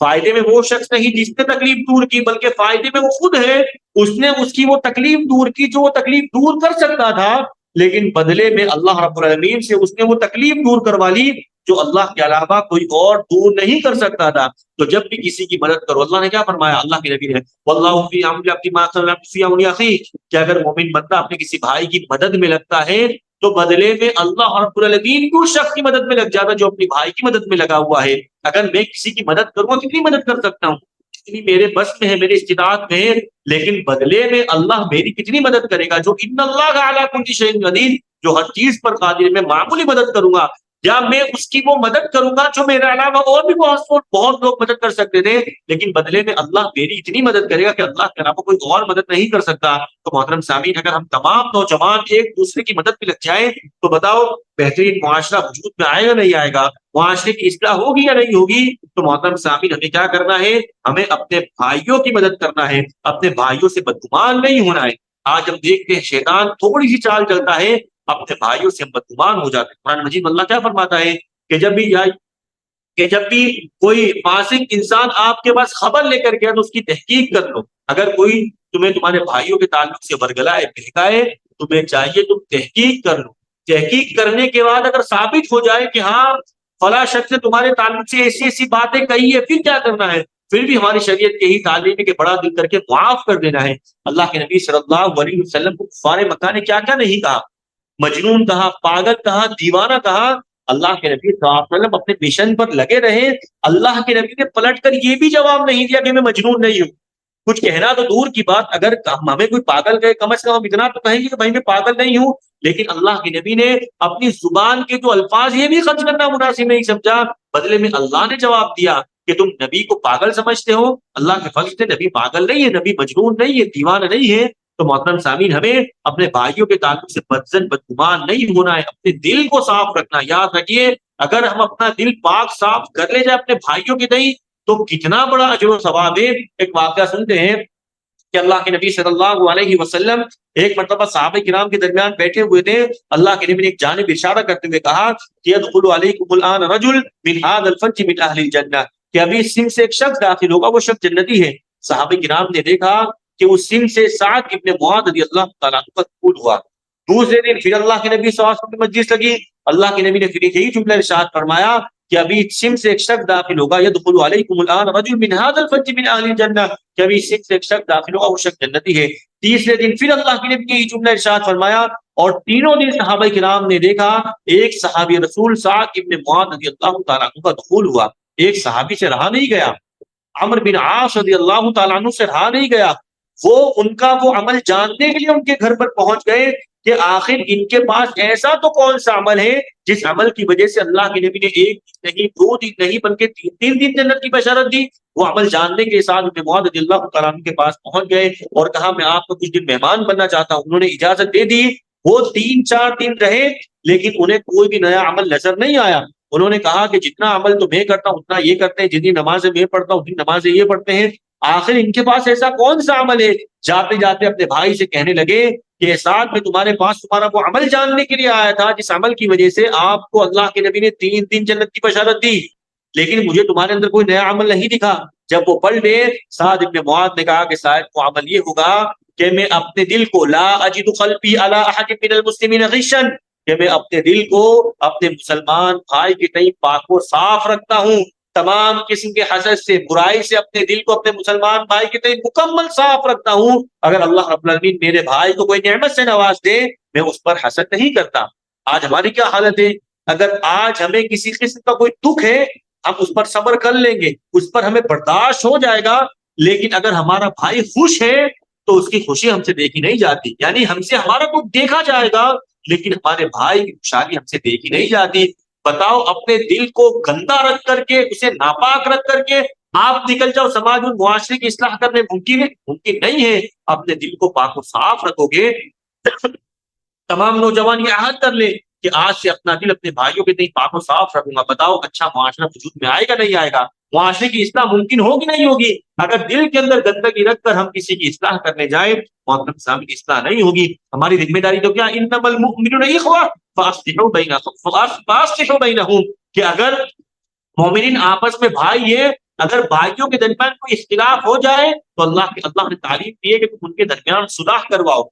فائدے میں وہ شخص نہیں جس نے تکلیف دور کی، بلکہ فائدے میں وہ خود ہے، اس نے اس کی وہ تکلیف دور کی جو وہ تکلیف دور کر سکتا تھا، لیکن بدلے میں اللہ رب العالمین سے اس نے وہ تکلیف دور کروا لی جو اللہ کے علاوہ کوئی اور دور نہیں کر سکتا تھا. تو جب بھی کسی کی مدد کرو, اللہ نے کیا فرمایا, اللہ کے نبی نے واللہ فی عون العبد ما كان العبد فی عون اخیہ, کہ اگر مومن بندہ اپنے کسی بھائی کی مدد میں لگتا ہے تو بدلے میں اللہ رب العالمین کو شخص کی مدد میں لگ جاتا جو اپنی بھائی کی مدد میں لگا ہوا ہے. اگر میں کسی کی مدد کروں, کتنی مدد کر سکتا ہوں, جتنی میرے بس میں ہے, میری استطاعت میں ہے, لیکن بدلے میں اللہ میری کتنی مدد کرے گا. جو ان اللہ علی کل شیء قدیر, جو ہر چیز پر قادر ہے, میں معمولی مدد کروں گا, یا میں اس کی وہ مدد کروں گا جو میرے علاوہ اور بھی بہت لوگ مدد کر سکتے تھے, لیکن بدلے میں اللہ میری اتنی مدد کرے گا کہ اللہ کے علاوہ کوئی اور مدد نہیں کر سکتا. تو محترم سامعین, اگر ہم تمام نوجوان ایک دوسرے کی مدد میں لگ جائیں تو بتاؤ بہترین معاشرہ وجود میں آئے گا نہیں آئے گا, معاشرے کی اصلاح ہوگی یا نہیں ہوگی. تو محترم سامعین, ہمیں کیا کرنا ہے, ہمیں اپنے بھائیوں کی مدد کرنا ہے, اپنے بھائیوں سے بدگمان نہیں ہونا ہے. آج ہم دیکھتے ہیں شیطان تھوڑی سی چال چلتا ہے, اپنے بھائیوں سے بدگمان ہو جاتے ہیں. قرآن مجید میں اللہ کیا فرماتا ہے کہ جب بھی کوئی فاسق انسان آپ کے پاس خبر لے کر گیا تو اس کی تحقیق کر لو. اگر کوئی تمہیں تمہارے بھائیوں کے تعلق سے ورگلائے, بہکائے, تمہیں چاہیے تم تحقیق کر لو. تحقیق کرنے کے بعد اگر ثابت ہو جائے کہ ہاں فلاں شخص نے تمہارے تعلق سے ایسی ایسی باتیں کہی ہے, پھر کیا کرنا ہے, پھر بھی ہماری شریعت یہی تعلیم ہے کہ بڑا دل کر کے معاف کر دینا ہے. اللہ کے نبی صلی اللہ علیہ وسلم کو کفار مکہ نے کیا کیا نہیں کہا, مجنون کہا, پاگل کہا, دیوانہ کہا. اللہ کے نبی صلی اللہ علیہ وسلم اپنے مشن پر لگے رہے. اللہ کے نبی نے پلٹ کر یہ بھی جواب نہیں دیا کہ میں مجنون نہیں ہوں. کچھ کہنا تو دور کی بات, اگر ہمیں کوئی پاگل کہے کم از کم ہم اتنا تو کہیں گے کہ بھائی میں پاگل نہیں ہوں. لیکن اللہ کے نبی نے اپنی زبان کے جو الفاظ یہ بھی خرچ کرنا مناسب نہیں سمجھا. بدلے میں اللہ نے جواب دیا کہ تم نبی کو پاگل سمجھتے ہو, اللہ کے فضل سے نبی پاگل نہیں ہے, نبی مجنون نہیں ہے, دیوانہ نہیں ہے. تو محترم سامعین, ہمیں اپنے بھائیوں کے تعلق سے بدزن بدگمان نہیں ہونا ہے, اپنے دل کو صاف رکھنا. یاد رکھیے, اگر ہم اپنا دل پاک صاف کر لے جائے اپنے بھائیوں کے تئیں تو کتنا بڑا اجر و ثواب ہے. ایک واقعہ سنتے ہیں کہ اللہ کے نبی صلی اللہ علیہ وسلم ایک مرتبہ صحابہ کرام کے درمیان بیٹھے ہوئے تھے. اللہ کے نبی نے ایک جانب اشارہ کرتے ہوئے کہا کہ يدخل عليكم الان رجل من هذا الفج من اهل الجنہ, کہ ابھی اس سن سے ایک شخص داخل ہوگا, وہ شخص جنتی ہے. صحابہ کرام نے دیکھا کہ اس سن سے سعد ابن معاذ رضی اللہ تعالیٰ عنہ کا دخول ہوا. دوسرے دن پھر اللہ کے نبی صلی اللہ علیہ وسلم کی مجلس لگی. اللہ کے نبی نے پھر یہی جملہ ارشاد فرمایا کہ ابھی سم سے ایک شخص داخل ہوگا, يدخل عليكم الان رجل من هذا الفج من اهل الجنہ, کہ ابھی سم سے ایک شخص داخل ہوگا, وہ شخص جنتی ہے. تیسرے دن پھر اللہ کے نبی نے یہی جملہ ارشاد فرمایا, اور تینوں دن صحابہ کرام نے دیکھا ایک صحابی رسول سعد ابن معاذ رضی اللہ تعالیٰ عنہ کا دخول ہوا. ایک صحابی سے رہا نہیں گیا, عمرو بن عاص رضی اللہ تعالیٰ عنہ سے رہا نہیں گیا. وہ ان کا وہ عمل جاننے کے لیے ان کے گھر پر پہنچ گئے کہ آخر ان کے پاس ایسا تو کون سا عمل ہے جس عمل کی وجہ سے اللہ کے نبی نے ایک نہیں, دو دن نہیں, بلکہ تین دن جنت کی بشارت دی. وہ عمل جاننے کے ساتھ ابن معاذ رضی اللہ تعالیٰ عنہ کے پاس پہنچ گئے اور کہا میں آپ کو کچھ دن مہمان بننا چاہتا ہوں. انہوں نے اجازت دے دی. وہ 3-4 دن رہے لیکن انہیں کوئی بھی نیا عمل نظر نہیں آیا. انہوں نے کہا کہ جتنا عمل تو میں کرتا ہوں اتنا یہ کرتے ہیں, جتنی نمازیں میں پڑھتا ہوں اتنی نمازیں یہ پڑھتے ہیں. آخر ان کے پاس ایسا کون سا عمل ہے؟ جاتے جاتے اپنے بھائی سے کہنے لگے کہ ساتھ میں تمہارے پاس تمہارا وہ عمل جاننے کے لیے آیا تھا جس عمل کی وجہ سے آپ کو اللہ کے نبی نے 3 دن جنت کی بشارت دی, لیکن مجھے تمہارے اندر کوئی نیا عمل نہیں دکھا. جب وہ پڑھ لے, سعد ابن معاذ نے کہا کہ شاید وہ عمل یہ ہوگا کہ میں اپنے دل کو لا اجد قلبی علی احد من المسلمین غشا, کہ میں اپنے دل کو اپنے مسلمان بھائی کے تئیں پاک و صاف رکھتا ہوں. تمام قسم کے حسد سے, برائی سے اپنے دل کو اپنے مسلمان بھائی کے تئیں مکمل صاف رکھتا ہوں. اگر اللہ رب العالمین میرے بھائی کو کوئی نعمت سے نواز دے میں اس پر حسد نہیں کرتا. آج ہماری کیا حالت ہے؟ اگر آج ہمیں کسی قسم کا کوئی دکھ ہے ہم اس پر صبر کر لیں گے, اس پر ہمیں برداشت ہو جائے گا, لیکن اگر ہمارا بھائی خوش ہے تو اس کی خوشی ہم سے دیکھی نہیں جاتی. یعنی ہم سے ہمارا دکھ دیکھا جائے گا لیکن ہمارے بھائی کی خوشحالی ہم سے دیکھی نہیں جاتی. بتاؤ, اپنے دل کو گندا رکھ کر کے, اسے ناپاک رکھ کر کے آپ نکل جاؤ سماج اور معاشرے کی اصلاح کرنے ممکن ہے؟ ممکن نہیں ہے. اپنے دل کو پاک و صاف رکھو گے. تمام نوجوان یہ عہد کر لے کہ آج سے اپنا دل اپنے بھائیوں کے تئیں پاک و صاف رکھوں گا. بتاؤ اچھا معاشرہ وجود میں آئے گا نہیں آئے گا؟ معاشرے کی اصلاح ممکن ہوگی نہیں ہوگی؟ اگر دل کے اندر گندگی رکھ کر ہم کسی کی اصلاح کرنے جائیں محترم صاحب کی اصلاح نہیں ہوگی. ہماری ذمہ داری تو کیا, انما المؤمنون اخوہ فاصلحوا بینہم, کہ اگر مومنین آپس میں بھائی ہیں, اگر بھائیوں کے درمیان کوئی اختلاف ہو جائے تو اللہ نے تعلیم دی ہے کہ تم ان کے درمیان صلح کرواؤ,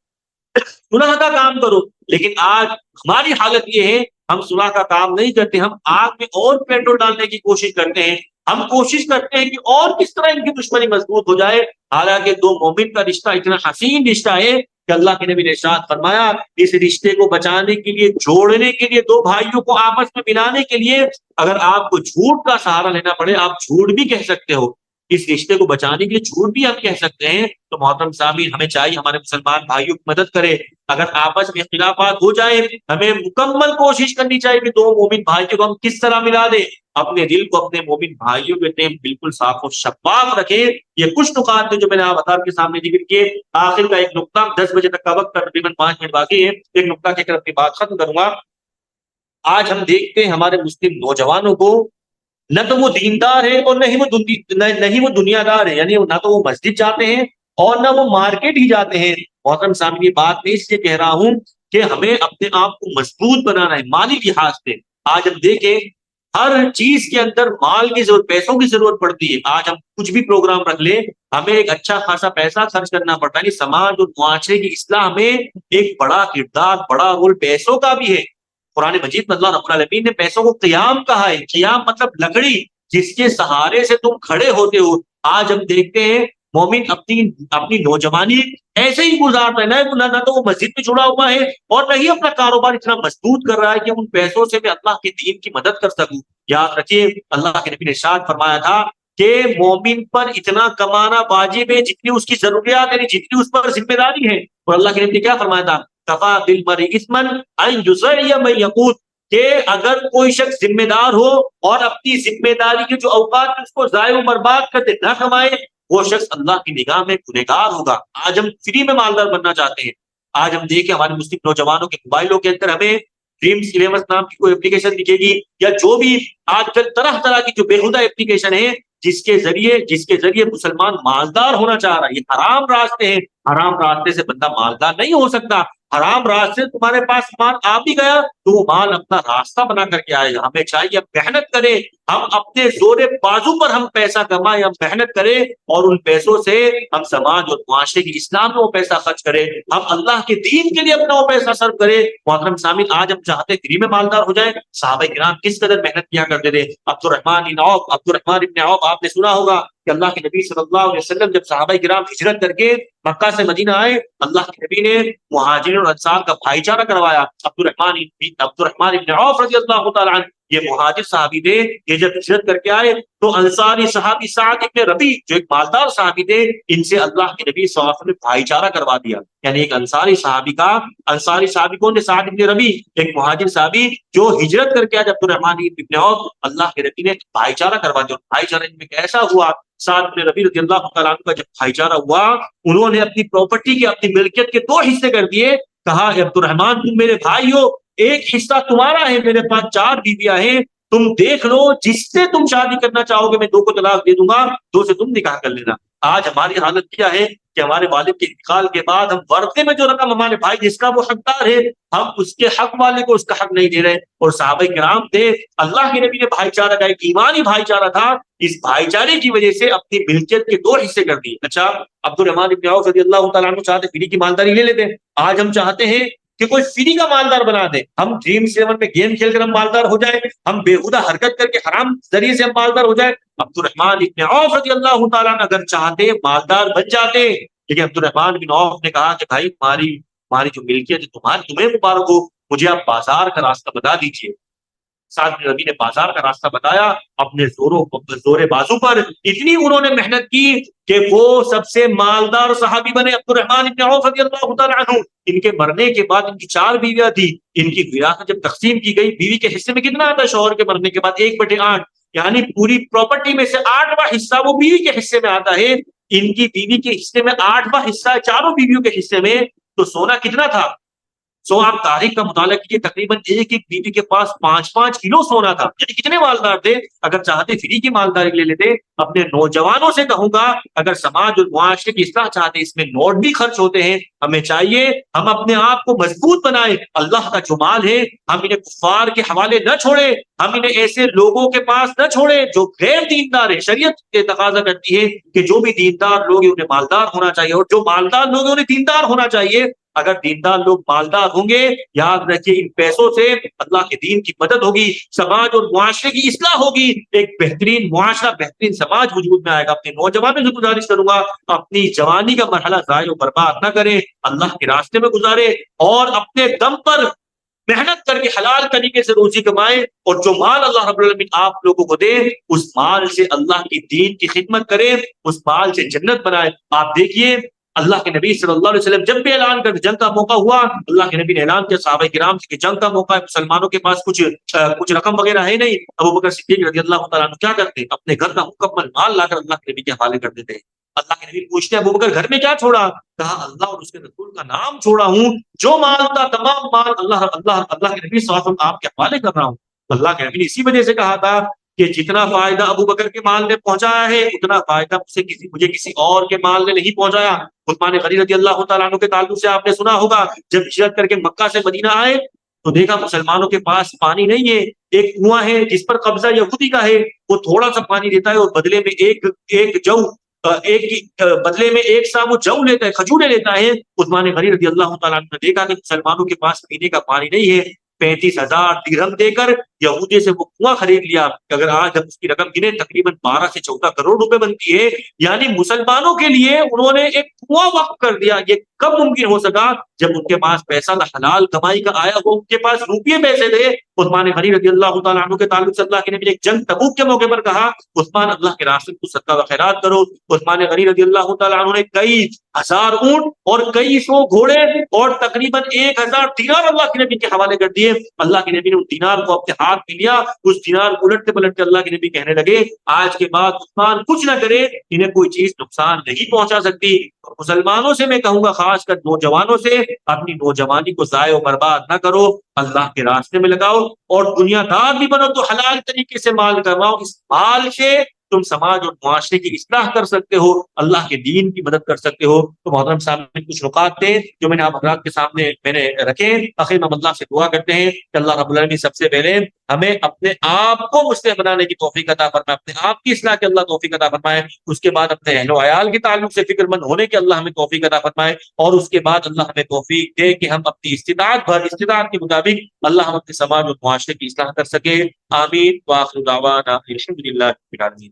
صلح کا کام کرو. لیکن آج ہماری حالت یہ ہے ہم صلح کا کام نہیں کرتے، ہم آگ میں اور پیٹرول ڈالنے کی کوشش کرتے ہیں، ہم کوشش کرتے ہیں کہ اور کس طرح ان کی دشمنی مضبوط ہو جائے، حالانکہ دو مومن کا رشتہ اتنا حسین رشتہ ہے کہ اللہ کے نبی نے ارشاد فرمایا اس رشتے کو بچانے کے لیے، جوڑنے کے لیے، دو بھائیوں کو آپس میں ملانے کے لیے اگر آپ کو جھوٹ کا سہارا لینا پڑے، آپ جھوٹ بھی کہہ سکتے ہو، اس رشتے کو بچانے کے لیے جھوٹ بھی ہم کہہ سکتے ہیں۔ تو محترم سامعین، ہمیں چاہیے ہمارے مسلمان بھائیوں کی مدد کرے، اگر آپس میں اختلافات ہو جائے ہمیں مکمل کوشش کرنی چاہیے کہ دو مومن بھائیوں کو ہم کس طرح ملا دیں، اپنے دل کو اپنے مومن بھائیوں کے تئیں بالکل صاف و شفاف رکھیں۔ یہ کچھ نکات تھے جو میں نے آپ کے سامنے ذکر کیے۔ آخر کا ایک نقطہ، 10 بجے تک کا وقت تقریباً 5 منٹ باقی ہے، ایک نقطہ کہہ کر اپنی بات ختم کروں گا۔ آج ہم دیکھتے ہیں ہمارے مسلم نوجوانوں کو، نہ تو وہ دیندار ہے اور نہیں وہ دنیا دار ہے، یعنی نہ تو وہ مسجد جاتے ہیں اور نہ وہ مارکیٹ ہی جاتے ہیں۔ محترم سامنے یہ بات میں اس لیے کہہ رہا ہوں کہ ہمیں اپنے آپ کو مضبوط بنانا ہے مالی لحاظ سے۔ آج ہم دیکھیں ہر چیز کے اندر مال کی ضرورت، پیسوں کی ضرورت پڑتی ہے۔ آج ہم کچھ بھی پروگرام رکھ لیں ہمیں ایک اچھا خاصا پیسہ خرچ کرنا پڑتا ہے۔ سماج اور معاشرے کی اصلاح میں ایک بڑا کردار، بڑا رول پیسوں کا بھی ہے۔ قرآن مجید میں اللہ رب العالمین نے پیسوں کو قیام کہا ہے۔ قیام مطلب لکڑی جس کے سہارے سے تم کھڑے ہوتے ہو۔ آج ہم دیکھتے ہیں مومن اپنی نوجوانی ایسے ہی گزارتا ہے، نہ تو وہ مسجد میں جڑا ہوا ہے اور نہ ہی اپنا کاروبار اتنا مضبوط کر رہا ہے کہ ان پیسوں سے میں اللہ کے دین کی مدد کر سکوں۔ یاد رکھیے اللہ کے نبی نے ارشاد فرمایا تھا کہ مومن پر اتنا کمانا واجب ہے جتنی اس کی ضروریات، یعنی جتنی اس پر ذمہ داری ہے۔ اور اللہ کے نبی نے کیا فرمایا تھا؟ کفا بالمرء اثما ان یضیع من یقوت، کہ اگر کوئی شخص ذمہ دار ہو اور اپنی ذمہ داری کے جو اوقات اس کو ضائع و برباد کرتے نہ کمائے، وہ شخص اللہ کی نگاہ میں گنہگار ہوگا۔ آج ہم فری میں مالدار بننا چاہتے ہیں۔ آج ہم دیکھیں ہمارے مسلم نوجوانوں کے موبائلوں کے اندر ہمیں ڈریمز 11 نام کی کوئی اپلیکیشن دکھے گی، یا جو بھی آج کل طرح طرح کی جو بےہودہ اپلیکیشن ہے جس کے ذریعے مسلمان مالدار ہونا چاہ رہا ہے۔ یہ حرام راستے ہیں، حرام راستے سے بندہ مالدار نہیں ہو سکتا۔ حرام راستے تمہارے پاس مال آ بھی گیا تو وہ مال اپنا راستہ بنا کر کے آئے گا۔ ہمیں چاہیے محنت کریں، ہم اپنے زور بازو پر ہم پیسہ کمائیں، ہم محنت کریں اور ان پیسوں سے ہم سماج اور معاشرے کی اصلاح میں وہ پیسہ خرچ کریں، ہم اللہ کے دین کے لیے اپنا وہ پیسہ صرف کریں۔ محترم سامعین، آج ہم چاہتے فری میں مالدار ہو جائیں۔ صحابہ کرام کس قدر محنت کیا کرتے تھے۔ عبد الرحمن ابن عوف آپ نے سنا ہوگا کہ اللہ کے نبی صلی اللہ علیہ وسلم جب صحابہ کرام ہجرت کر کے مکہ سے مدینہ آئے، اللہ کے نبی نے مہاجرین اور انصار کا بھائی چارہ کروایا۔ عبد الرحمن ابن عوف رضی اللہ تعالیٰ عنہ یہ مہاجر صحابی تھے، یہ جب ہجرت کر کے آئے تو انصاری صحابی سعد ابن ربیع جو ایک مالدار صحابی تھے، ان سے اللہ کے نبی صلی اللہ علیہ وسلم نے بھائی چارہ کروا دیا۔ یعنی ایک انصاری صحابی کون ہے؟ سعد ابن ربیع، ایک مہاجر صحابی جو ہجرت کر کے آج عبد الرحمن ابن عوف اللہ کے نبی نے بھائی چارہ کروا دیا۔ بھائی چارہ میں کیسا ہوا؟ سعد بن ربیع رضی اللہ تعالیٰ عنہ کا جب بھائی چارہ ہوا، انہوں نے اپنی پراپرٹی کے، اپنی ملکیت کے 2 حصے کر دیے۔ کہا عبد الرحمن تم میرے بھائی ہو، ایک حصہ تمہارا ہے، میرے پاس 4 بیویاں ہیں، تم دیکھ لو جس سے تم شادی کرنا چاہو گے میں 2 کو طلاق دے دوں گا، 2 سے تم نکاح کر لینا۔ آج ہماری حالت کیا ہے کہ ہمارے والد کے انتقال کے بعد ہم ورثے میں جو رقم ہمارے بھائی جس کا وہ حقدار ہے، ہم اس کے حق والے کو اس کا حق نہیں دے رہے۔ اور صحابہ کرام تھے، اللہ کے نبی نے بھائی چارہ کا ایک ایمانی بھائی چارہ تھا، اس بھائی چارے کی وجہ سے اپنی ملکیت کے 2 حصے کر دیے۔ اچھا، عبد الرحمن ابن عوف رضی اللہ تعالیٰ عنہ چاہتے فری کی مالداری لے لیتے، آج ہم چاہتے ہیں کہ کوئی فری کا مالدار بنا دے، ہم ڈریم 7 میں گیم کھیل کر ہم مالدار ہو جائیں، ہم بےہودہ حرکت کر کے حرام ذریعے سے ہم مالدار ہو جائیں۔ عبد الرحمن ابن عوف رضی اللہ تعالیٰ عنہ اگر چاہتے مالدار بن جاتے، لیکن عبد الرحمن بن عوف نے کہا کہ بھائی ہماری جو ملکیت ہے تمہیں مبارک ہو، مجھے آپ بازار کا راستہ بتا دیجئے۔ سعد بن ربیع نے بازار کا راستہ بتایا، اپنے زور بازو پر اتنی انہوں نے محنت کی کہ وہ سب سے مالدار صحابی بنے، عبد الرحمن بن عوف رضی اللہ تعالیٰ عنہ۔ ان کے مرنے کے بعد ان کی 4 بیویاں تھی، ان کی وراثت جب تقسیم کی گئی، بیوی کے حصے میں کتنا آتا ہے؟ شوہر کے مرنے کے بعد 1/8، یعنی پوری پراپرٹی میں سے 8واں حصہ وہ بیوی کے حصے میں آتا ہے۔ ان کی بیوی کے حصے میں 8واں حصہ چاروں بیویوں کے حصے میں، تو سونا کتنا تھا؟ آپ تاریخ کا مطالعہ کیجیے، تقریباً ایک بیوی کے پاس 5 کلو سونا تھا۔ یعنی کتنے مالدار تھے؟ اگر چاہتے فری کی مالداری لے لیتے۔ اپنے نوجوانوں سے کہوں گا، اگر سماج اور معاشرے کی اصلاح چاہتے، اس میں نوٹ بھی خرچ ہوتے ہیں، ہمیں چاہیے ہم اپنے آپ کو مضبوط بنائیں۔ اللہ کا جو مال ہے ہم انہیں کفار کے حوالے نہ چھوڑیں، ہم انہیں ایسے لوگوں کے پاس نہ چھوڑیں جو غیر دیندار ہے۔ شریعت کے تقاضا کرتی ہے کہ جو بھی دیندار لوگ ہیں انہیں مالدار ہونا چاہیے، اور جو مالدار لوگ ہیں انہیں دیندار ہونا چاہیے۔ اگر دیندار لوگ مالدار ہوں گے، یاد رکھیے ان پیسوں سے اللہ کے دین کی مدد ہوگی، سماج اور معاشرے کی اصلاح ہوگی، ایک بہترین معاشرہ، بہترین سماج وجود میں آئے گا۔ اپنے نوجوانوں سے گزارش کروں گا اپنی جوانی کا مرحلہ ضائع و برباد نہ کریں، اللہ کے راستے میں گزارے اور اپنے دم پر محنت کر کے حلال طریقے سے روزی کمائے، اور جو مال اللہ رب العالمین آپ لوگوں کو دے اس مال سے اللہ کی دین کی خدمت کرے، اس مال سے جنت بنائے۔ آپ دیکھیے اللہ کے نبی صلی اللہ علیہ وسلم جب بھی اعلان کر جنگ کا موقع ہوا، اللہ کے نبی نے اعلان کیا صحابہ کرام سے کہ جنگ کا موقع ہے، مسلمانوں کے پاس کچھ رقم وغیرہ ہے نہیں۔ ابو بکر صدیق رضی اللہ تعالیٰ عنہ کیا کرتے؟ اپنے گھر کا مکمل مال لا کر اللہ کے نبی کے حوالے کر دیتے۔ اللہ کے نبی پوچھتے ہیں ابو بکر گھر میں کیا چھوڑا؟ کہا اللہ اور اس کے رسول کا نام چھوڑا ہوں، جو مال تھا تمام مال اللہ کے نبی صلی اللہ علیہ وسلم آپ کے حوالے کر رہا ہوں۔ اللہ کے نبی نے اسی وجہ سے کہا تھا کہ جتنا فائدہ ابو بکر کے مال نے پہنچایا ہے اتنا فائدہ مجھے کسی اور کے مال نے نہیں پہنچایا۔ عثمان غنی رضی اللہ تعالیٰ عنہ کے تعلق سے آپ نے سنا ہوگا جب ہجرت کر کے مکہ سے مدینہ آئے تو دیکھا مسلمانوں کے پاس پانی نہیں ہے، ایک کنواں ہے جس پر قبضہ یہودی کا ہے، وہ تھوڑا سا پانی دیتا ہے اور بدلے میں بدلے میں ایک سا وہ جو لیتا ہے، کھجورے لیتا ہے۔ عثمان غنی رضی اللہ تعالیٰ عنہ نے دیکھا کہ مسلمانوں کے پاس پینے کا پانی نہیں ہے، 35,000 درہم دے کر یہودی سے وہ کنواں خرید لیا۔ اگر آج ہم اس کی رقم گنے تقریباً 12 سے 14 کروڑ روپے بنتی ہے، یعنی مسلمانوں کے لیے انہوں نے ایک کنواں وقف کر دیا۔ یہ کب ممکن ہو سکا؟ جب ان کے پاس پیسہ نہ حلال کمائی کا آیا ہو، ان کے پاس روپیے پیسے تھے۔ عثمان غنی رضی اللہ تعالیٰ عنہ کے تعلق سے اللہ کے نبی نے ایک جنگ تبوک کے موقع پر کہا عثمان اللہ کے راستے کو صدقہ و خیرات کرو۔ عثمان غنی رضی اللہ تعالیٰ عنہ نے کئی ہزار اونٹ اور کئی سو گھوڑے اور تقریباً 1,000 دینار اللہ کے نبی کے حوالے کر دیے۔ اللہ کے نبی نے ان دینار کو اپنے ہاتھ میں لیا، اس دینار کو الٹتے پلٹتے اللہ کے نبی کہنے لگے آج کے بعد عثمان کچھ نہ کرے، انہیں کوئی چیز نقصان نہیں پہنچا سکتی۔ مسلمانوں سے میں کہوں گا، خاص کر نوجوانوں سے، اپنی نوجوانی کو ضائع و برباد نہ کرو، اللہ کے راستے میں لگاؤ، اور دنیا دار بھی بنو تو حلال طریقے سے مال کماؤ۔ اس مال سے تم سماج اور معاشرے کی اصلاح کر سکتے ہو، اللہ کے دین کی مدد کر سکتے ہو۔ تو محترم سامنے کچھ نکات تھے جو میں نے آپ حضرات کے سامنے رکھے۔ آخر میں اللہ سے دعا کرتے ہیں کہ اللہ رب العالمین سب سے پہلے ہمیں اپنے آپ کو مسلم بنانے کی توفیق عطا فرمائے، اپنے آپ کی اصلاح کے اللہ توفیق عطا فرمائے، اس کے بعد اپنے اہل و عیال کے تعلق سے فکر مند ہونے کے اللہ ہمیں توفیق عطا فرمائے، اور اس کے بعد اللہ ہمیں توفیق دے کہ ہم اپنی استطاعت کے مطابق اللہ ہم اپنے سماج اور معاشرے کی اصلاح کر سکے۔ آمین۔ وآخر دعوانا الحمدللہ رب العالمین۔